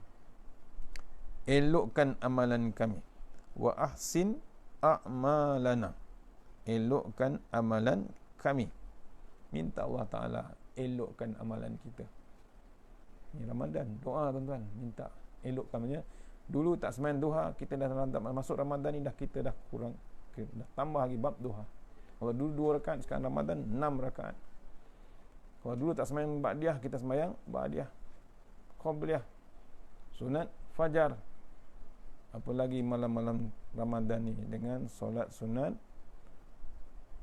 elokkan amalan kami. Wa ahsin a'malana, elokkan amalan kami. Minta Allah Ta'ala elokkan amalan kita. Ini Ramadan, doa tuan-tuan, minta elokkannya. Dulu tak sembahyang duha, kita dah masuk Ramadan ni kita dah kurang, dah tambah lagi bab duha. Kalau dulu 2 rakaat, sekarang Ramadan 6 rakaat. Kalau dulu tak sembahyang ba'diyah, kita sembahyang ba'diyah, qabliyah, sunat fajar. Apalagi malam-malam Ramadan ni dengan solat sunat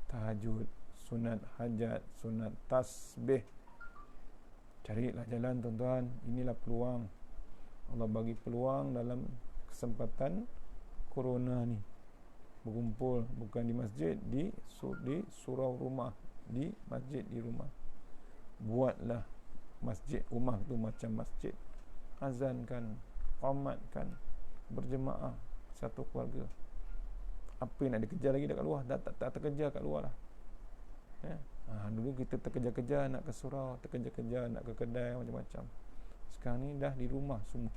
tahajud, sunat hajat, sunat tasbih. Carilah jalan tuan-tuan. Inilah peluang. Allah bagi peluang dalam kesempatan corona ni. Berkumpul bukan di masjid, di surau rumah, di masjid di rumah. Buatlah masjid rumah tu macam masjid. Azankan, qamatkan, berjemaah satu keluarga. Apa yang nak dikejar lagi dekat luar? Tak terkejar kat luar lah. Dulu kita terkejar-kejar nak ke surau, terkejar-kejar nak ke kedai, macam-macam. Sekarang ni dah di rumah semua.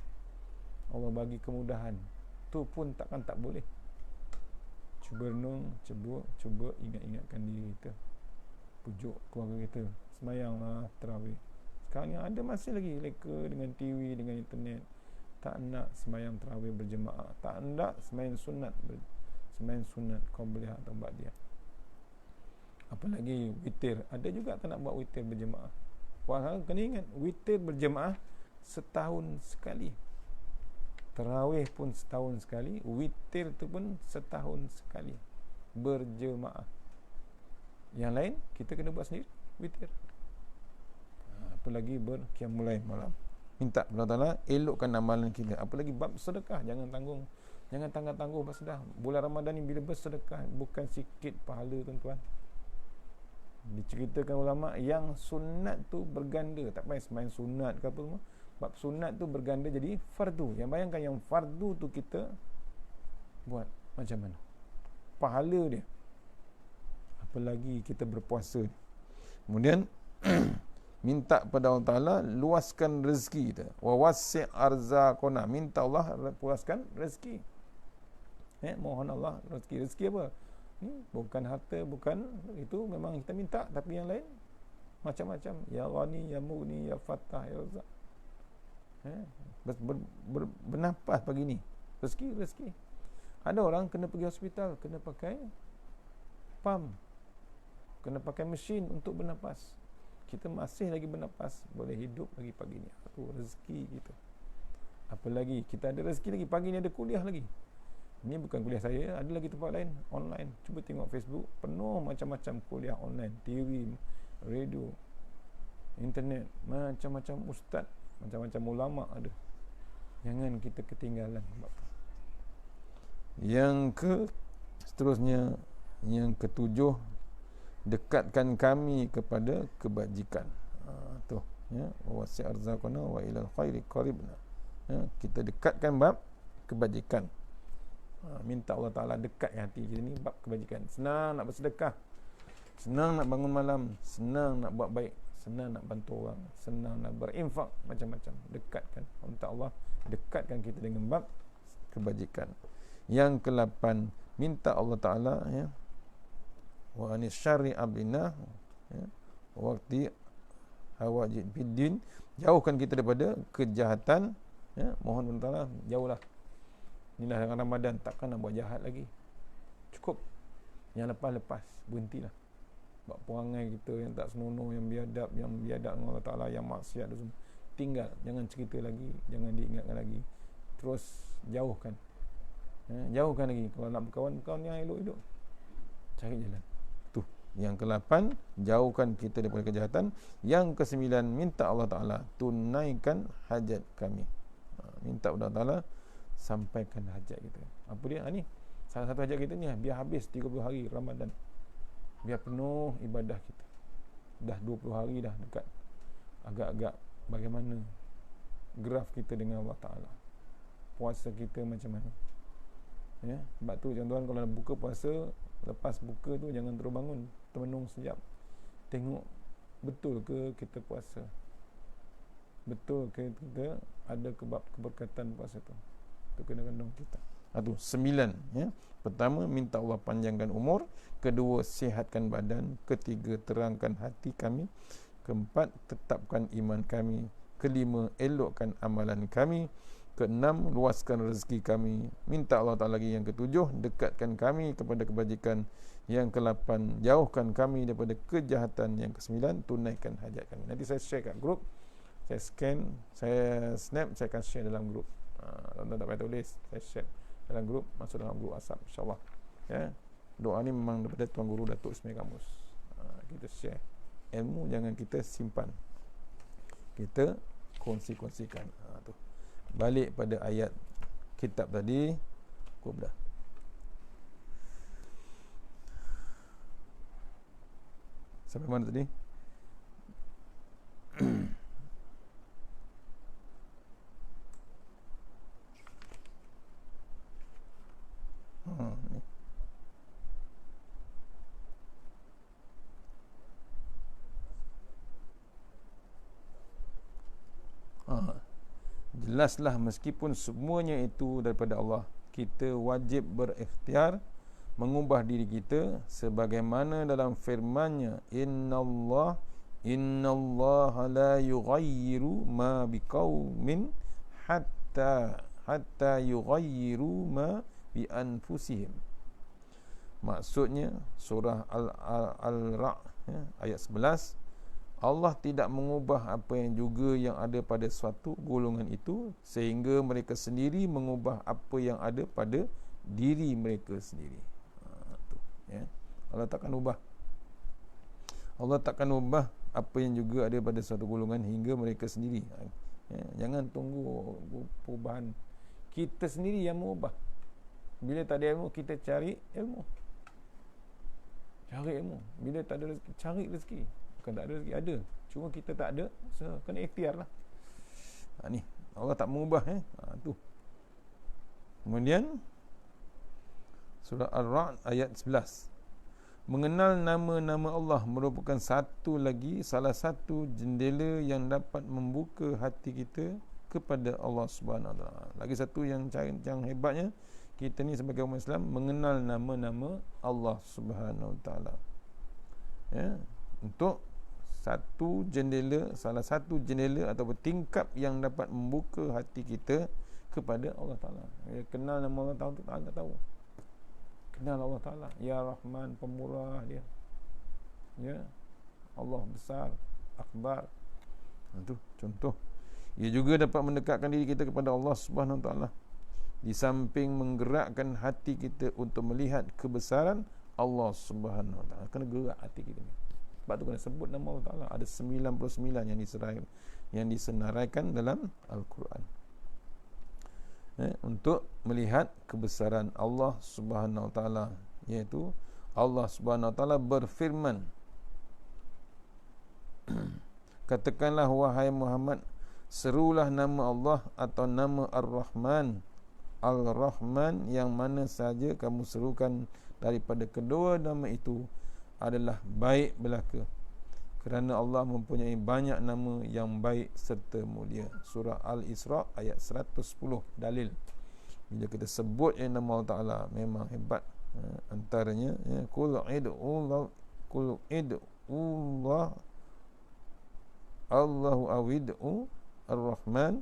Allah bagi kemudahan. Tu pun takkan tak boleh. Cuba renung, cuba ingat-ingatkan diri kita. Pujuk keluarga kita, semayanglah tarawih. Sekarang ni ada masih lagi leka dengan TV, dengan internet. Tak nak semayang tarawih berjemaah, tak nak semayang sunat qabliyah atau ba'diyah. Apalagi witir, ada juga tak nak buat witir berjemaah. Wah, kena ingat, witir berjemaah setahun sekali. Tarawih pun setahun sekali, witir tu pun setahun sekali. Berjemaah. Yang lain kita kena buat sendiri, witir. Apalagi berqiyamul lail malam. Minta Allah Ta'ala elokkan amalan kita. Apalagi bab sedekah, jangan tanggung. Jangan tangguh-tangguh bersedekah. Bulan Ramadan ni bila bersedekah, bukan sikit pahala tuan-tuan. Diceritakan ulama yang sunat tu berganda. Tak payah semain sunat ke apa semua. Bab sunat tu berganda jadi fardu. Yang bayangkan yang fardu tu kita buat macam mana pahala dia. Apalagi kita berpuasa. Kemudian minta pada Allah Ta'ala luaskan rezeki kita. Wa wasi' arzaqona, minta Allah luaskan rezeki. Mohon Allah rezeki. Rezeki apa? Bukan harta, bukan itu memang kita minta, tapi yang lain macam-macam. Ya Ghani, Ya Mughni, Ya Fattah, Ya Razzaq. Bernafas pagi ni, rezeki. Ada orang kena pergi hospital, kena pakai pam, kena pakai mesin untuk bernafas. Kita masih lagi bernafas, boleh hidup lagi pagi ni. Itu rezeki kita. Apa lagi, kita ada rezeki lagi, pagi ni ada kuliah lagi. Ini bukan kuliah saya, ada lagi tempat lain, online. Cuba tengok Facebook, penuh macam-macam kuliah online, TV, radio, internet, macam-macam ustaz, macam-macam ulama ada. Jangan kita ketinggalan. Seterusnya, yang ketujuh, dekatkan kami kepada kebajikan. Tu, ya, wasi' arzaqana wa ilal khairi qaribna. Kita dekatkan bab kebajikan. Minta Allah Ta'ala dekatkan hati kita ni bab kebajikan. Senang nak bersedekah, senang nak bangun malam, senang nak buat baik, senang nak bantu orang, senang nak berinfak, macam-macam. Dekatkan, minta Allah dekatkan kita dengan bab kebajikan. Yang ke-8, minta Allah Ta'ala, ya, wa anis syarri abdina, ya, waqti hawajid biddin, jauhkan kita daripada kejahatan, ya, mohon Allah Ta'ala jauhlah. Inilah dalam Ramadan, takkan nak buat jahat lagi. Cukup. Yang lepas-lepas, berhentilah. Buat perangai kita yang tak senonoh, yang biadab dengan Allah Ta'ala, yang maksiat tu semua. Tinggal. Jangan cerita lagi, jangan diingatkan lagi. Terus jauhkan. Jauhkan lagi. Kalau nak berkawan yang elok-elok, cari jalan. Tu. Yang ke-8, jauhkan kita daripada kejahatan. Yang ke-9, minta Allah Ta'ala tunaikan hajat kami. Minta Allah Ta'ala sampaikan hajat kita. Apa dia? Ni salah satu hajat kita ni, biar habis 30 hari Ramadan, biar penuh ibadah kita. Dah 20 hari dah dekat. Agak-agak bagaimana graf kita dengan Allah Ta'ala, puasa kita macam mana, ya. Sebab tu tuan-tuan, kalau buka puasa, lepas buka tu jangan terus bangun, termenung sekejap, tengok betul ke kita puasa, betul ke kita ada keberkatan puasa tu. Itu kena-kena kita. Itu 9, ya. Pertama, minta Allah panjangkan umur. Kedua, sihatkan badan. Ketiga, terangkan hati kami. Keempat, tetapkan iman kami. Kelima, elokkan amalan kami. Keenam, luaskan rezeki kami. Minta Allah Ta'ala lagi. Yang ketujuh, dekatkan kami kepada kebajikan. Yang ke-8, jauhkan kami daripada kejahatan. Yang ke-9, tunaikan hajat kami. Nanti saya share kat grup, saya scan, saya snap, saya akan share dalam grup. Tuan-tuan tak payah tulis, saya share dalam grup, masuk dalam grup WhatsApp, insyaAllah, ya. Doa ni memang daripada Tuan Guru Datuk Ismail Kamus. Kita share ilmu, jangan kita simpan, kita kongsi-kongsikan. Tu. Balik pada ayat kitab tadi, cukup dah. Sampai mana tadi? Ni. Jelaslah meskipun semuanya itu daripada Allah, kita wajib berikhtiar mengubah diri kita sebagaimana dalam firman-Nya, innallaha la yughayyiru ma biqaumin hatta yughayyiru ma bi anfusihim. Maksudnya surah Al-Ra', ya, ayat 11, Allah tidak mengubah apa yang juga yang ada pada suatu golongan itu sehingga mereka sendiri mengubah apa yang ada pada diri mereka sendiri. Tu, ya. Allah takkan ubah. Allah takkan ubah apa yang juga ada pada suatu golongan hingga mereka sendiri. Ya, jangan tunggu perubahan. Kita sendiri yang mengubah. Bila tak ada ilmu, kita cari ilmu. Cari ilmu. Bila tak ada rezeki, cari rezeki. Bukan tak ada rezeki, ada. Cuma kita tak ada, so kena ikhtiar lah. Ni, Allah tak mengubah. Tu. Kemudian, surah Al-Ra' ayat 11. Mengenal nama-nama Allah merupakan salah satu jendela yang dapat membuka hati kita kepada Allah Subhanahu Wa Taala. Lagi satu yang hebatnya, kita ni sebagai umat Islam mengenal nama-nama Allah Subhanahu Wa Taala. Ya, untuk salah satu jendela atau tingkap yang dapat membuka hati kita kepada Allah Taala. Ya, kenal nama Allah Taala, tahu. Kenal Allah Taala, Ya Rahman, pemurah dia. Ya, Allah besar, akbar. Itu contoh. Ia juga dapat mendekatkan diri kita kepada Allah Subhanahu Wa Taala. Di samping menggerakkan hati kita untuk melihat kebesaran Allah Subhanahu Wa Taala. Kena gerak hati kita ni. Sebab tu kena sebut nama Allah Taala. Ada 99 yang disenaraikan dalam Al-Quran. Untuk melihat kebesaran Allah Subhanahu Wa Taala, iaitu Allah Subhanahu Wa Taala berfirman, katakanlah wahai Muhammad, serulah nama Allah atau nama Ar-Rahman. Al-Rahman yang mana saja kamu serukan daripada kedua nama itu adalah baik belaka, kerana Allah mempunyai banyak nama yang baik serta mulia. Surah Al-Isra ayat 110. Dalil bila kita sebut nama Allah Ta'ala memang hebat. Antaranya Qul id'ullah Allahu awid'u Ar-Rahman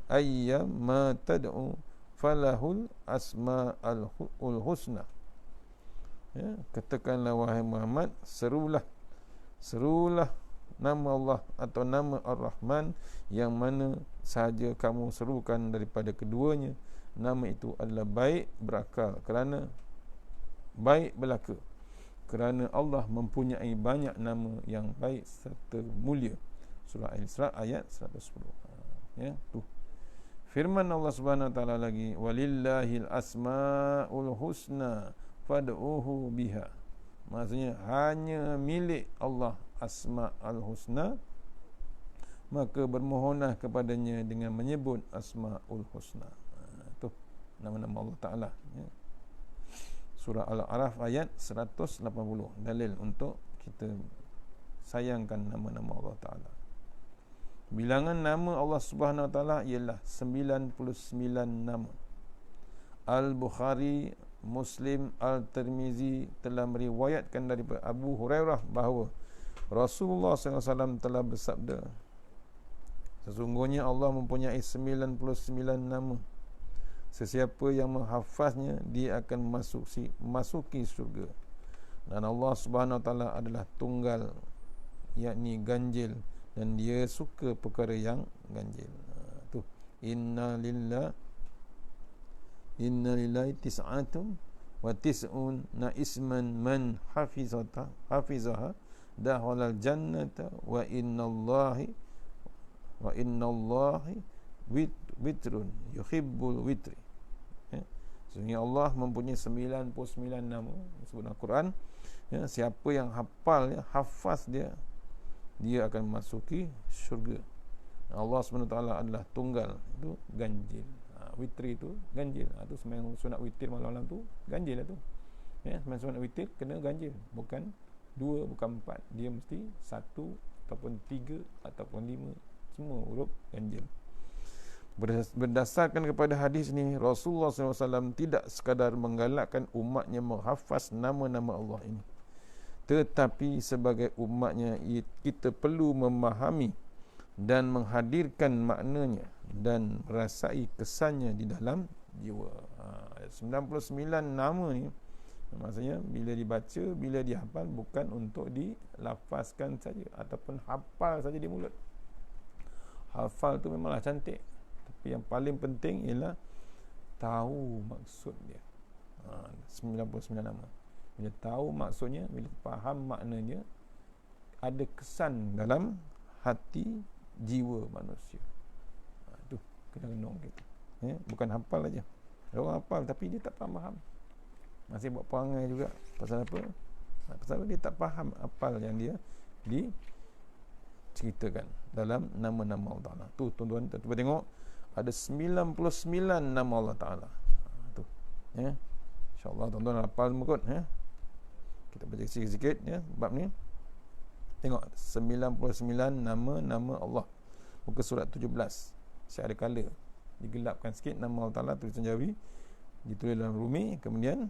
ayyamma tad'u falahul asma'ul husna. Ya, katakanlah wahai Muhammad, serulah nama Allah atau nama Ar-Rahman yang mana sahaja kamu serukan daripada keduanya, nama itu adalah baik berakal, kerana baik belaka, kerana Allah mempunyai banyak nama yang baik serta mulia. Surah Al-Isra ayat 110. Ya, tu firman Allah Subhanahu Wa Taala lagi, walillahil asmaul husna fad'uhu biha. Maksudnya hanya milik Allah asmaul husna, maka bermohonlah kepadanya dengan menyebut asmaul husna. Tu nama-nama Allah Taala, ya. Surah Al-A'raf ayat 180. Dalil untuk kita sayangkan nama-nama Allah Taala. Bilangan nama Allah Subhanahu Wa Taala ialah 99 nama. Al-Bukhari, Muslim, Al-Tirmizi telah meriwayatkan daripada Abu Hurairah bahawa Rasulullah SAW telah bersabda, sesungguhnya Allah mempunyai 99 nama. Sesiapa yang menghafaznya, dia akan masuki syurga. Dan Allah Subhanahu Wa Taala adalah tunggal, yakni ganjil, dan dia suka perkara yang ganjil. Tu inna lillahi tis'atum wa tis'un na isman man hafizaha dakhalal jannata wa innallahi witrun yuhibbul witri. Sesungguhnya Allah mempunyai 99 nama disebut dalam Al-Quran. Ya, siapa yang hafal, hafaz dia akan masuki syurga. Allah SWT adalah tunggal, itu ganjil. Witri itu ganjil. Itu sembahyang sunat witir malam-malam tu ganjil lah tu. Ya, sembahyang sunat witir kena ganjil, bukan 2, bukan 4. Dia mesti 1 ataupun 3 ataupun 5, semua huruf ganjil. Berdasarkan kepada hadis ni, Rasulullah SAW tidak sekadar menggalakkan umatnya menghafaz nama-nama Allah ini, tetapi sebagai umatnya kita perlu memahami dan menghadirkan maknanya dan merasai kesannya di dalam jiwa. 99 nama ni maksudnya bila dibaca, bila dihafal, bukan untuk dilafazkan saja ataupun hafal saja di mulut. Hafal tu memanglah cantik, tapi yang paling penting ialah tahu maksud dia. 99 nama. Bila tahu maksudnya, bila faham maknanya, ada kesan dalam hati jiwa manusia. Itu kena renung kita. Bukan hafal aja. Ada orang hafal tapi dia tak faham. Masih buat perangai juga. Pasal apa? Pasal dia tak faham hafal yang dia diceritakan dalam nama-nama Allah Ta'ala. Tu tuan-tuan, cuba tengok, ada 99 nama Allah Ta'ala. Tu. InsyaAllah tuan-tuan hafal semua kot. Kita baca sikit-sikit bab ni. Tengok 99 nama-nama Allah. Muka surat 17. Saya ada color. Digelapkan sikit nama Allah Ta'ala, tulisan Jawi. ditulis dalam rumi, kemudian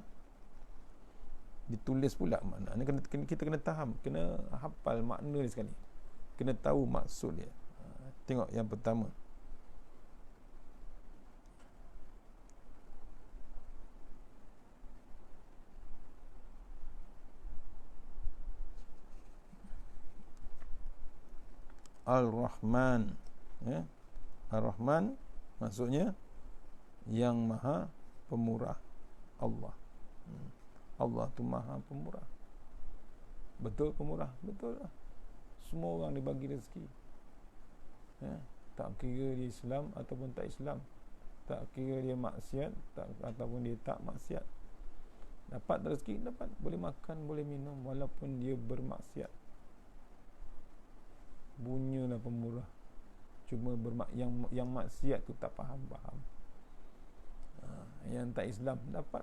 ditulis pula makna. Kita kena faham, kena hafal makna dia sekali, kena tahu maksud dia. Tengok yang pertama, Al-Rahman, ya. Ar-Rahman maksudnya yang maha pemurah. Allah. Allah tu maha pemurah. Betul pemurah? Betul lah. Semua orang dibagi rezeki. Ya. Tak kira dia Islam ataupun tak Islam, tak kira dia maksiat ataupun dia tak maksiat, dapat rezeki, dapat. Boleh makan, boleh minum walaupun dia bermaksiat. Bunyilah pemurah. Cuma yang maksiat tu tak faham. Yang tak Islam dapat,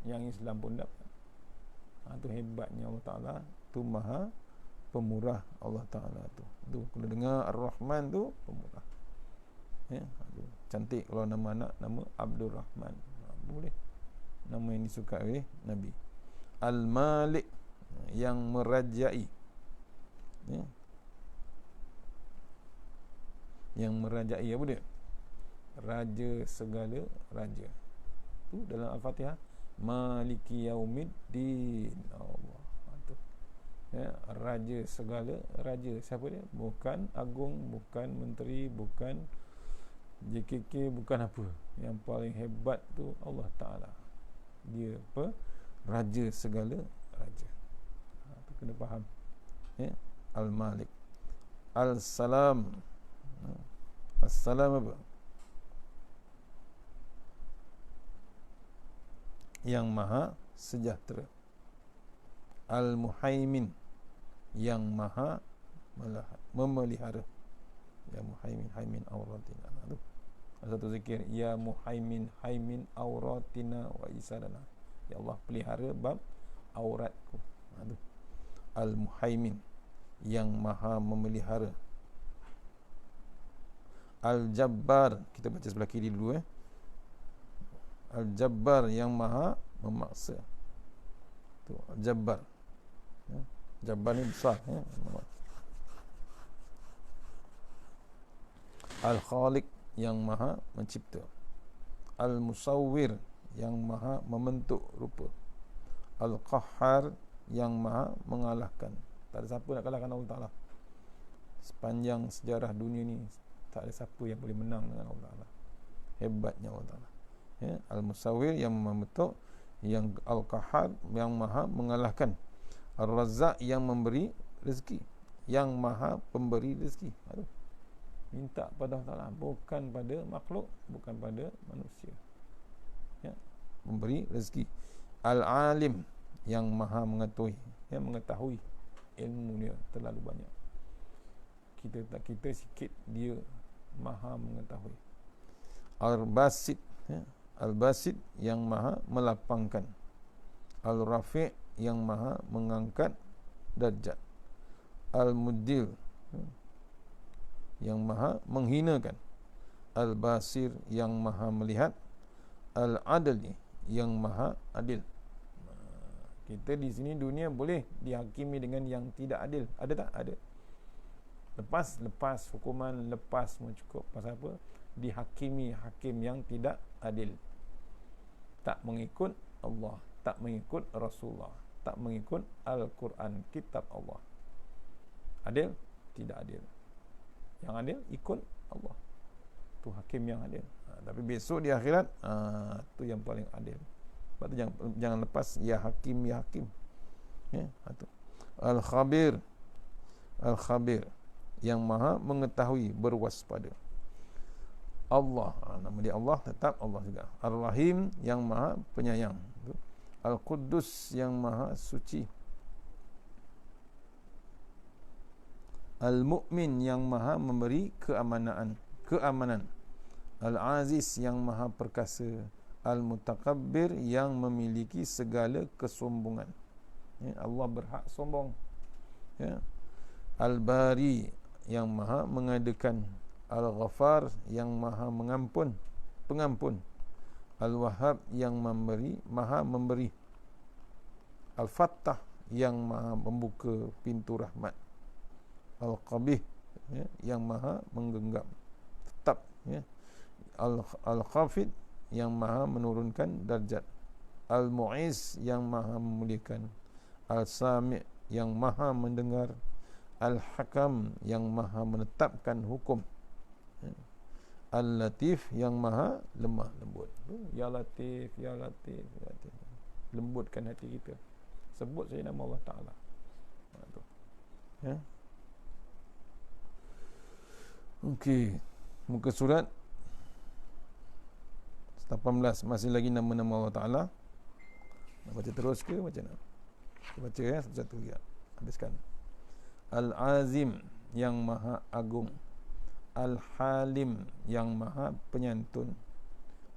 yang Islam pun dapat. Tu hebatnya Allah Ta'ala. Tu maha pemurah Allah Ta'ala tu. Kalau dengar Ar-Rahman tu pemurah, ya, cantik. Kalau nama anak, nama Abdul Rahman, boleh. Nama yang disukai oleh Nabi. Al-Malik, yang merajai, ya. Yang merajai apa dia? Raja segala raja. Tu dalam Al-Fatihah, Maliki Yaumiddin. Allah. Tu. Ya, raja segala raja. Siapa dia? Bukan agung, bukan menteri, bukan JKK, bukan apa. Yang paling hebat tu Allah Ta'ala. Dia apa? Raja segala raja. Tu kena faham. Ya, Al-Malik. Al-Salam. Assalam apa? Yang maha sejahtera. Al-Muhaimin, yang maha memelihara. Ya Muhaimin, haimin auratina. Tu satu zikir, ya Muhaimin, haimin auratina wa isadana. Ya Allah, pelihara bab auratku. Tu Al-Muhaimin, yang maha memelihara. Al-Jabbar, kita baca sebelah kiri dulu, Al-Jabbar, yang maha memaksa. Tu Al-Jabbar, ya. Jabbar ni besar, ya. Al-Khaliq, yang maha mencipta. Al-Musawwir, yang maha membentuk rupa. Al-Qahhar, yang maha mengalahkan. Tak ada siapa nak kalahkan Allah Ta'ala. Sepanjang sejarah dunia ni tak ada siapa yang boleh menang dengan Allah Ta'ala. Hebatnya Allah Ta'ala, ya. Al-Musawwir, yang membentuk. Yang Al-Qahhar, yang maha mengalahkan. Al-Razzaq, yang memberi rezeki, yang maha pemberi rezeki. Minta pada Allah Ta'ala, bukan pada makhluk, bukan pada manusia, ya. Memberi rezeki. Al-Alim, yang maha mengetahui, yang mengetahui. Ilmu dia terlalu banyak, kita sikit, dia maha mengetahui. Al-Basit, ya. Al-Basit, yang maha melapangkan. Al-Rafi', yang maha mengangkat darjat. Al-Mudil, ya, yang maha menghinakan. Al-Basir, yang maha melihat. Al-Adli, yang maha adil. Kita di sini dunia boleh dihakimi dengan yang tidak adil. Ada tak? Ada. Lepas hukuman, lepas semua cukup. Pasal apa? Dihakimi hakim yang tidak adil. Tak mengikut Allah, tak mengikut Rasulullah, tak mengikut Al-Quran, kitab Allah. Adil? Tidak adil. Yang adil ikut Allah. Tu hakim yang adil. Tapi besok di akhirat, tu yang paling adil. Sebab tu jangan lepas ya hakim, ya hakim. Ya, tu. Al-Khabir. Al-Khabir, yang maha mengetahui, berwaspada. Allah, nama dia Allah, tetap Allah juga. Ar-Rahim, yang maha penyayang. Al-Quddus, yang maha suci. Al-Mu'min, yang maha memberi keamanan. Al-Aziz, yang maha perkasa. Al-Mutakabbir, yang memiliki segala kesombongan. Ya, Allah berhak sombong. Ya. Al-Bari, yang maha mengadakan. Al-Ghafar, yang maha pengampun. Al-Wahhab yang memberi, maha memberi. Al-Fattah yang maha membuka pintu rahmat. Al-Qabih, ya, yang maha menggenggam tetap, ya. Al-Khafid yang maha menurunkan darjat. Al-Mu'iz yang maha memuliakan. Al-Sami' yang maha mendengar. Al-Hakam yang maha menetapkan hukum. Al-Latif yang maha lemah lembut. Ya Latif, Ya Latif, Ya Latif. Lembutkan hati kita. Sebut saja nama Allah Ta'ala. Ya. Okey. Muka surat 18. Masih lagi nama-nama Allah Ta'ala. Nak baca terus ke macam mana? Kita baca ya satu-satu ya. Habiskan. Al-Azim yang maha agung. Al-Halim yang maha penyantun.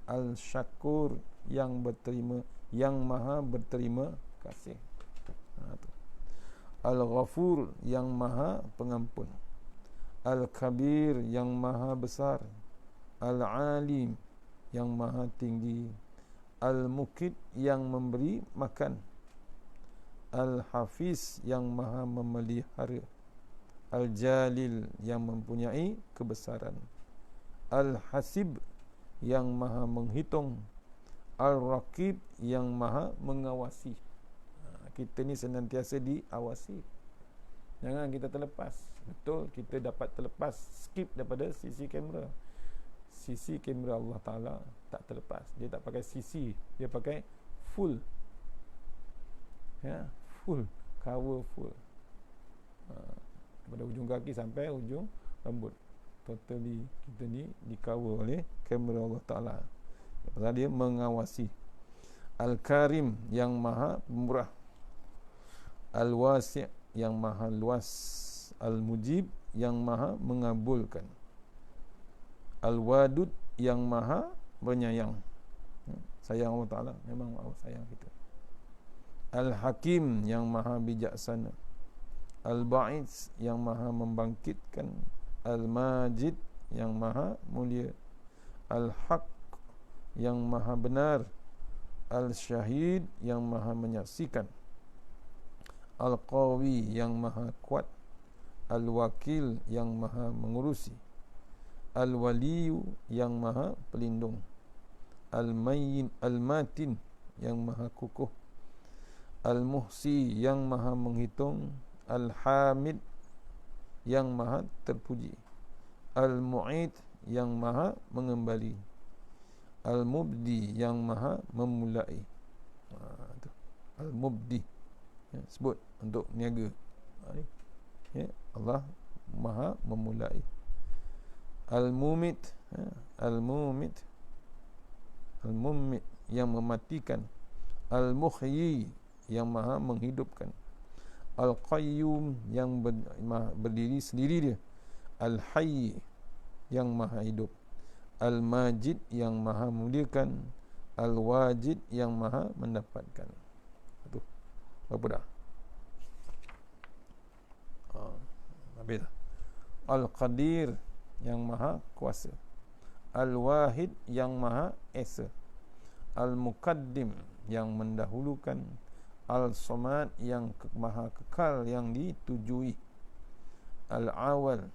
Al-Syakur yang berterima, yang maha berterima kasih. Al-Ghafur yang maha pengampun. Al-Kabir yang maha besar. Al-Alim yang maha tinggi. Al-Mukit yang memberi makan. Al-Hafiz yang maha memelihara. Al-Jalil yang mempunyai kebesaran. Al-Hasib yang maha menghitung. Al-Raqib yang maha mengawasi. Kita ni senantiasa diawasi. Jangan kita terlepas. Betul, kita dapat terlepas, skip daripada sisi kamera. Sisi kamera Allah Ta'ala tak terlepas. Dia tak pakai sisi, dia pakai full. Ya, full, cover full. Daripada ujung kaki sampai ujung rambut. Totally kita ni di cover oleh kamera Allah Ta'ala. Pasal dia mengawasi. Al-Karim yang maha pemurah. Al-Wasi' yang maha luas. Al-Mujib yang maha mengabulkan. Al-Wadud yang maha penyayang. Sayang Allah Ta'ala, memang Allah sayang kita. Al-Hakim yang maha bijaksana. Al-Ba'id yang maha membangkitkan. Al-Majid yang maha mulia. Al-Haq yang maha benar. Al-Syahid yang maha menyaksikan. Al-Qawi yang maha kuat. Al-Wakil yang maha mengurusi. Al-Waliyu yang maha pelindung. Al-Matin yang maha kukuh. Al-Muhsi yang maha menghitung. Al-Hamid yang maha terpuji. Al-Mu'id yang maha mengembali. Al-Mubdi yang maha memulai. Al-Mubdi, ya, sebut untuk niaga. Ya, Allah maha memulai. Al-Mumit, ya, Al-Mumit, Al-Mumit yang mematikan. Al-Muhyi yang maha menghidupkan. Al-Qayyum yang berdiri sendiri dia. Al-Hayy yang maha hidup. Al-Majid yang maha memuliakan. Al-Wajid yang maha mendapatkan. Itu berapa dah? Habis dah. Al-Qadir yang maha kuasa. Al-Wahid yang maha esa. Al-Muqaddim yang mendahulukan. Al-Samad yang maha kekal yang ditujui. Al-Awal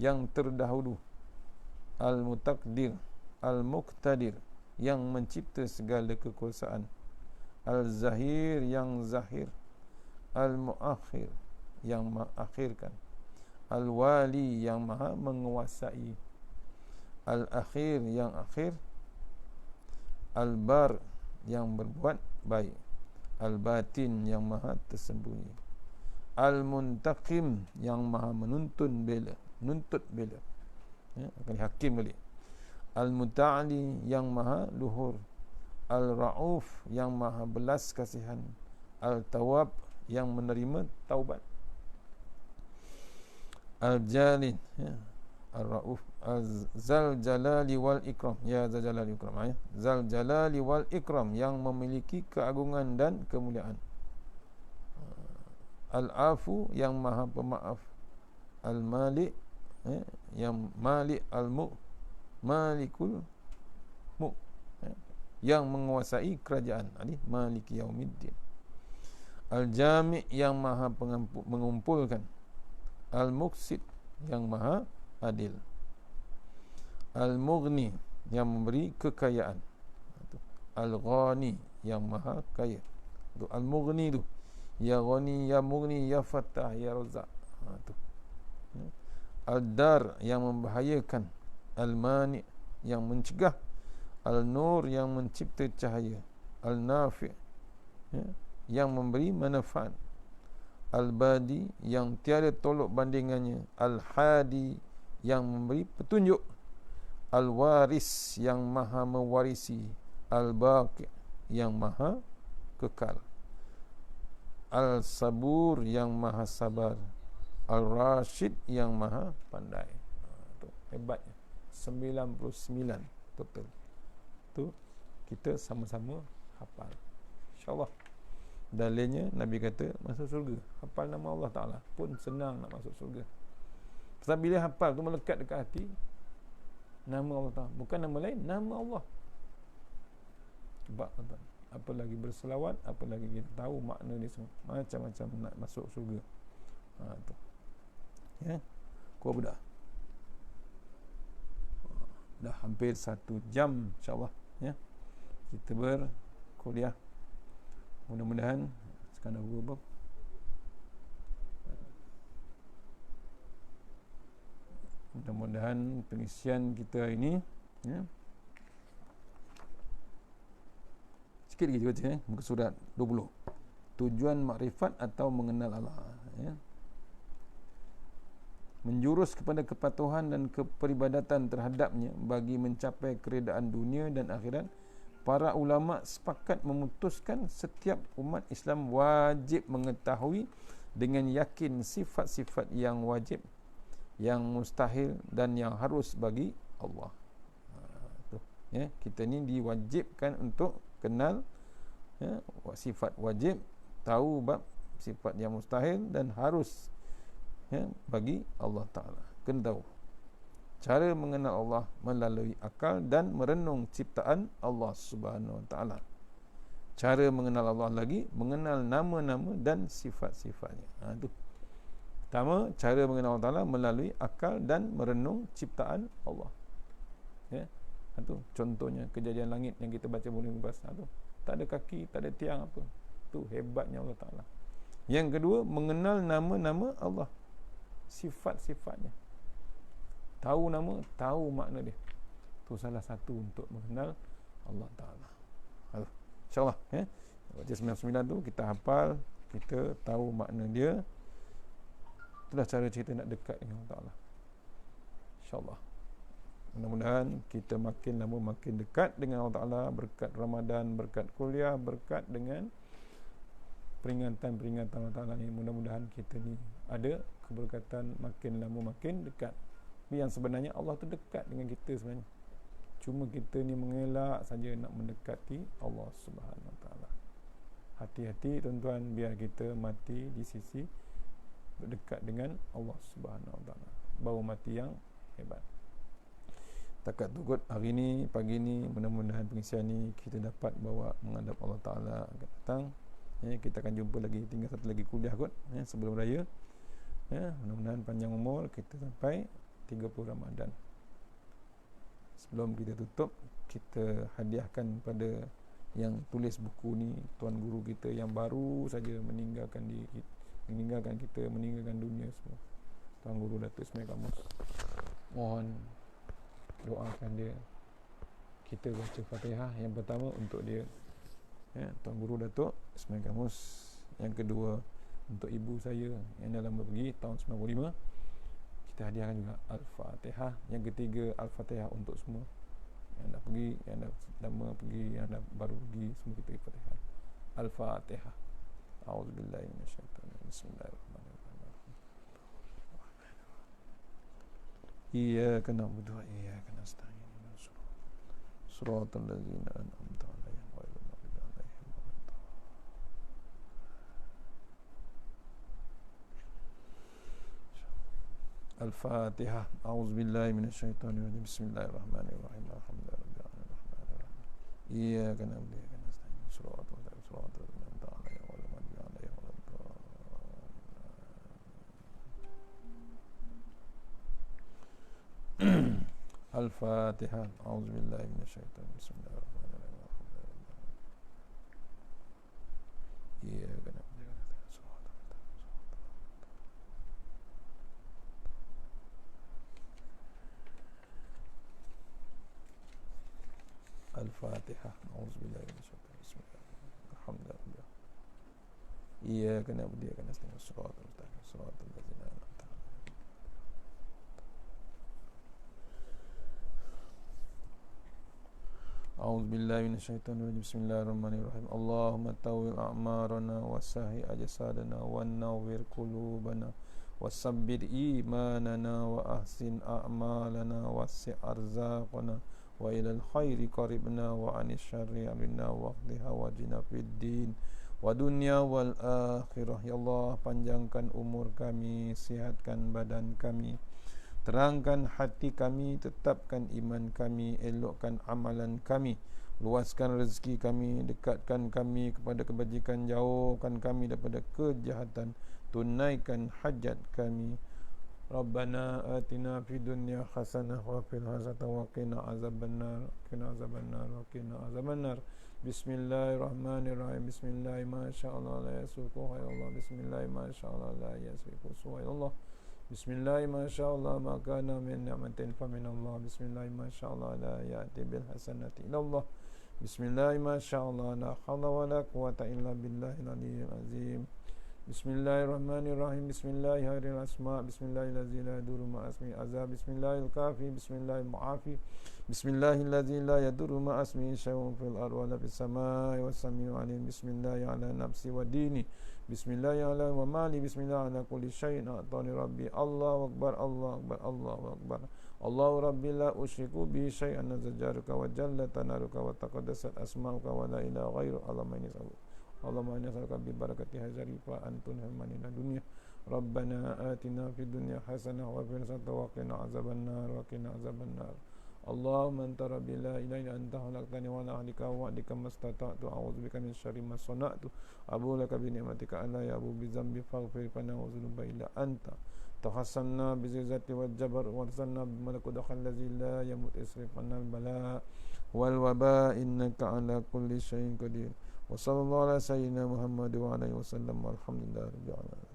yang terdahulu. Al-Mutaqdir, Al-Muqtadir yang mencipta segala kekuasaan. Al-Zahir yang zahir. Al-Muakhir yang mengakhirkan. Al-Wali yang maha menguasai. Al-Akhir yang akhir. Al-Bar yang berbuat baik. Al-Batin yang maha tersembunyi. Al-Muntaqim yang maha menuntut bela. Ya, akan hakim balik. Al-Muta'ali yang maha luhur. Al-Ra'uf yang maha belas kasihan. Al-Tawab yang menerima taubat. Al-Jalil, ya, Al-Ra'uf. Zal Jalali wal Ikram, ya Zal Jalali wal Ikram, ya. Zal Jalali wal Ikram yang memiliki keagungan dan kemuliaan. Al-Afu yang maha pemaaf. Al-Malik, ya, yang Malik. Al-Malikul yang menguasai kerajaan. Maliki yaumiddin. Al-Jami' yang maha mengumpulkan. Al-Muqsid yang maha adil. Al-Mughni yang memberi kekayaan. Al-Ghani yang maha kaya. Al-Mughni tu, ya Ghani, ya Mughni, ya Fattah, ya Razzaq. Al-Dar yang membahayakan. Al-Mani yang mencegah. Al-Nur yang mencipta cahaya. Al-Nafi' yang memberi manfaat. Al-Badi yang tiada tolok bandingannya. Al-Hadi yang memberi petunjuk. Al-Waris yang maha mewarisi. Al-Baqi yang maha kekal. Al-Sabur yang maha sabar. Al-Rashid yang maha pandai. Tu hebatnya. 99 total. Tu kita sama-sama hafal. InsyaAllah. Dalilnya Nabi kata masuk surga. Hafal nama Allah Ta'ala pun senang nak masuk surga. Sebab bila hafal tu melekat dekat hati, nama Allah Ta'ala, bukan nama lain, nama Allah. Sebab apa lagi berselawat, apa lagi kita tahu makna dia semua. Macam-macam nak masuk surga. Tu. Ya. Kau dah. Dah hampir 1 jam insya-Allah, ya. Kita berkuliah. Mudah-mudahan sekarang berapa? Mudah-mudahan pengisian kita hari ini, ya. Sikit lagi baca, ya. Muka surat 20. Tujuan makrifat atau mengenal Allah, ya. Menjurus kepada kepatuhan dan keperibadatan terhadapnya bagi mencapai keredaan dunia dan akhirat. Para ulama sepakat memutuskan setiap umat Islam wajib mengetahui dengan yakin sifat-sifat yang wajib, yang mustahil dan yang harus bagi Allah. Ya, kita ni diwajibkan untuk kenal, ya, sifat wajib, tahu bab sifat yang mustahil dan harus, ya, bagi Allah Ta'ala. Kena tahu cara mengenal Allah melalui akal dan merenung ciptaan Allah Subhanahu Wa Ta'ala. Cara mengenal Allah lagi, mengenal nama-nama dan sifat-sifatnya. Itu. Pertama, cara mengenal Allah Ta'ala melalui akal dan merenung ciptaan Allah. Ya. Itu contohnya kejadian langit yang kita baca bulan lepas. Itu. Tak ada kaki, tak ada tiang apa. Itu hebatnya Allah Ta'ala. Yang kedua, mengenal nama-nama Allah, sifat-sifatnya. Tahu nama, tahu makna dia. Itu salah satu untuk mengenal Allah Ta'ala. InsyaAllah, ya. Baca 99 tu kita hafal, kita tahu makna dia. Itulah cara kita nak dekat dengan Allah Ta'ala. InsyaAllah. Mudah-mudahan kita makin lama makin dekat dengan Allah Ta'ala, berkat Ramadan, berkat kuliah, berkat dengan peringatan-peringatan Allah Ta'ala ni. Mudah-mudahan kita ni ada keberkatan, makin lama makin dekat. Yang sebenarnya Allah tu dekat dengan kita sebenarnya. Cuma kita ni mengelak saja nak mendekati Allah Subhanahu Wa Taala. Hati-hati tuan-tuan, biar kita mati di sisi berdekat dengan Allah Subhanahu Wa Taala. Baru mati yang hebat. Takat tu kot hari ni, pagi ni, mudah-mudahan pengisian ni kita dapat bawa menghadap Allah Taala akan datang. Ya, kita akan jumpa lagi, tinggal satu lagi kuliah kot, ya, sebelum raya. Ya, mudah-mudahan panjang umur kita sampai 30 Ramadan. Sebelum kita tutup, kita hadiahkan pada yang tulis buku ni, tuan guru kita yang baru saja meninggalkan kita, meninggalkan dunia semua. Tuan guru Datuk Ismail Kamus. Mohon doakan dia. Kita baca Fatihah yang pertama untuk dia. Ya, tuan guru Datuk Ismail Kamus. Yang kedua untuk ibu saya yang dah lama pergi tahun 95. Kita hadiahkan juga Al-Fatihah. Yang ketiga Al-Fatihah untuk semua yang dah pergi, yang dah lama pergi, yang dah baru pergi, semua kita Al-Fatihah. Al-Fatihah. A'udzubillahi minasyaitanir rajim. Bismillahirrahmanirrahim. Iyyaka na'budu wa iyyaka nasta'in. Shiratal ladzina an'amta 'alaihim ghairil maghdubi 'alaihim waladdallin. Al-Fatihah. A'udzubillahi minasyaitanir rajim. Bismillahirrahmanirrahim. Alhamdulillahirabbil alamin. Iyyaka na'budu wa iyyaka nasta'in. Shiratal ladzina an'amta 'alaihim ghairil maghdubi 'alaihim waladdallin. Al-Fatihah. A'udzubillahi minasyaitonir rajim. Bismillahirrahmanirrahim. Iyyaka na'budu wa iyyaka nasta'in. Al-Fatihah. A'udzubillahi minasyaitonir rajim. Bismillahirrahmanirrahim. Alhamdulillah. Iyyaka na'budu wa iyyaka nasta'in. Shiratal ladzina an'amta 'alaihim. أعوذ بالله من الشيطان الرجيم بسم الله الرحمن الرحيم اللهم طول أعمارنا وسهي أجسادنا ونور قلوبنا وثبت إيماننا وأحسن أعمالنا وسع أرزاقنا وإلى الخير قربنا وعن الشر أمرنا واقض حوائجنا في الدين ودنيا والآخرة. Ya Allah, panjangkan umur kami, sihatkan badan kami, terangkan hati kami, tetapkan iman kami, elokkan amalan kami, luaskan rezeki kami, dekatkan kami kepada kebajikan, jauhkan kami daripada kejahatan, tunaikan hajat kami. Rabbana atina fid dunya hasanah wa fil akhirati wa qina azabannar, wa qina azabannar. Bismillahirrahmanirrahim. Bismillah ma sya'allah la yasuqu khairallah. Bismillah ma sya'allah la yasuqu su'allah. Bismillah ma sya'allah ma kana min ni'matin fa min Allah. Bismillah ma sya'allah la ya'ti bil hasanati illa Allah. Bismillah ma sya'allah la hawla wa la quwwata illa billahil aliyyil azim. Bismillahirrahmanirrahim. Bismillahirrahmanirrahim. Asma. Bismillahirrahmanirrahim. La yadurru ma asmi azab. Bismillahil kafi. Bismillahil mu'afi. Bismillahirrahmanirrahim. La yadurru ma asmi syai'un fil ardi wa la fis samai was samiu alim. Bismillah ala nafsi wa dini. Bismillah ala wa mali. Bismillah ala kulli syai'in a'tani rabbi. Allahu akbar. Allahu akbar. Allahu akbar. Allahu rabbi la usyriku bi syai'an nazajaruka wa jalla tanaruka wa taqaddasat asma'uka wa la ilaha ghairu Allahumma inni Allahumma inna nas'aluka bi barakati hadzal fa antun hamanina dunya. Rabbana atina fid dunya hasanah wa fil akhirati wa qina azabannar wa qina azabannar. Allahumma anta rabbi la ilaha illa anta khalaqtani wa ana ahlika wa adika mastata'tu a'udzubika min syarri ma sana'tu abu laka bi ni'matika ala ya abu bi dzambi faghfir lana wa dzunuba illa anta tahassanna bi zizzati wal jabar wa sanna bi malakut allazi la yamut isrif anna al bala wal waba innaka ala kulli syai'in qadir. Wa sallallahu ala sayyidina Muhammad wa alihi wasallam. Alhamdulillahirabbil alamin.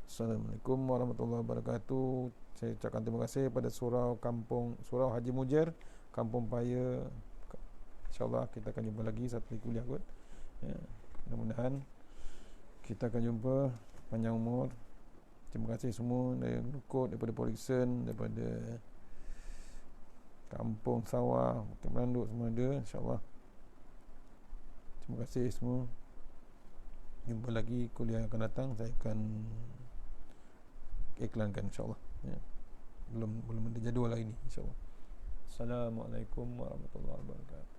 Assalamualaikum warahmatullahi wabarakatuh. Saya ucapkan terima kasih pada surau Haji Mujer, Kampung Paya. InsyaAllah kita akan jumpa lagi satu kali kuliah kot. Ya, mudah-mudahan kita akan jumpa panjang umur. Terima kasih semua dari Lukut, daripada Polisen, daripada Kampung Sawah, Bukit Meranduk, semua ada. InsyaAllah. Terima kasih semua. Jumpa lagi kuliah yang akan datang. Saya akan iklankan insyaAllah. Ya. Belum ada jadual lagi ni insyaAllah. Assalamualaikum warahmatullahi wabarakatuh.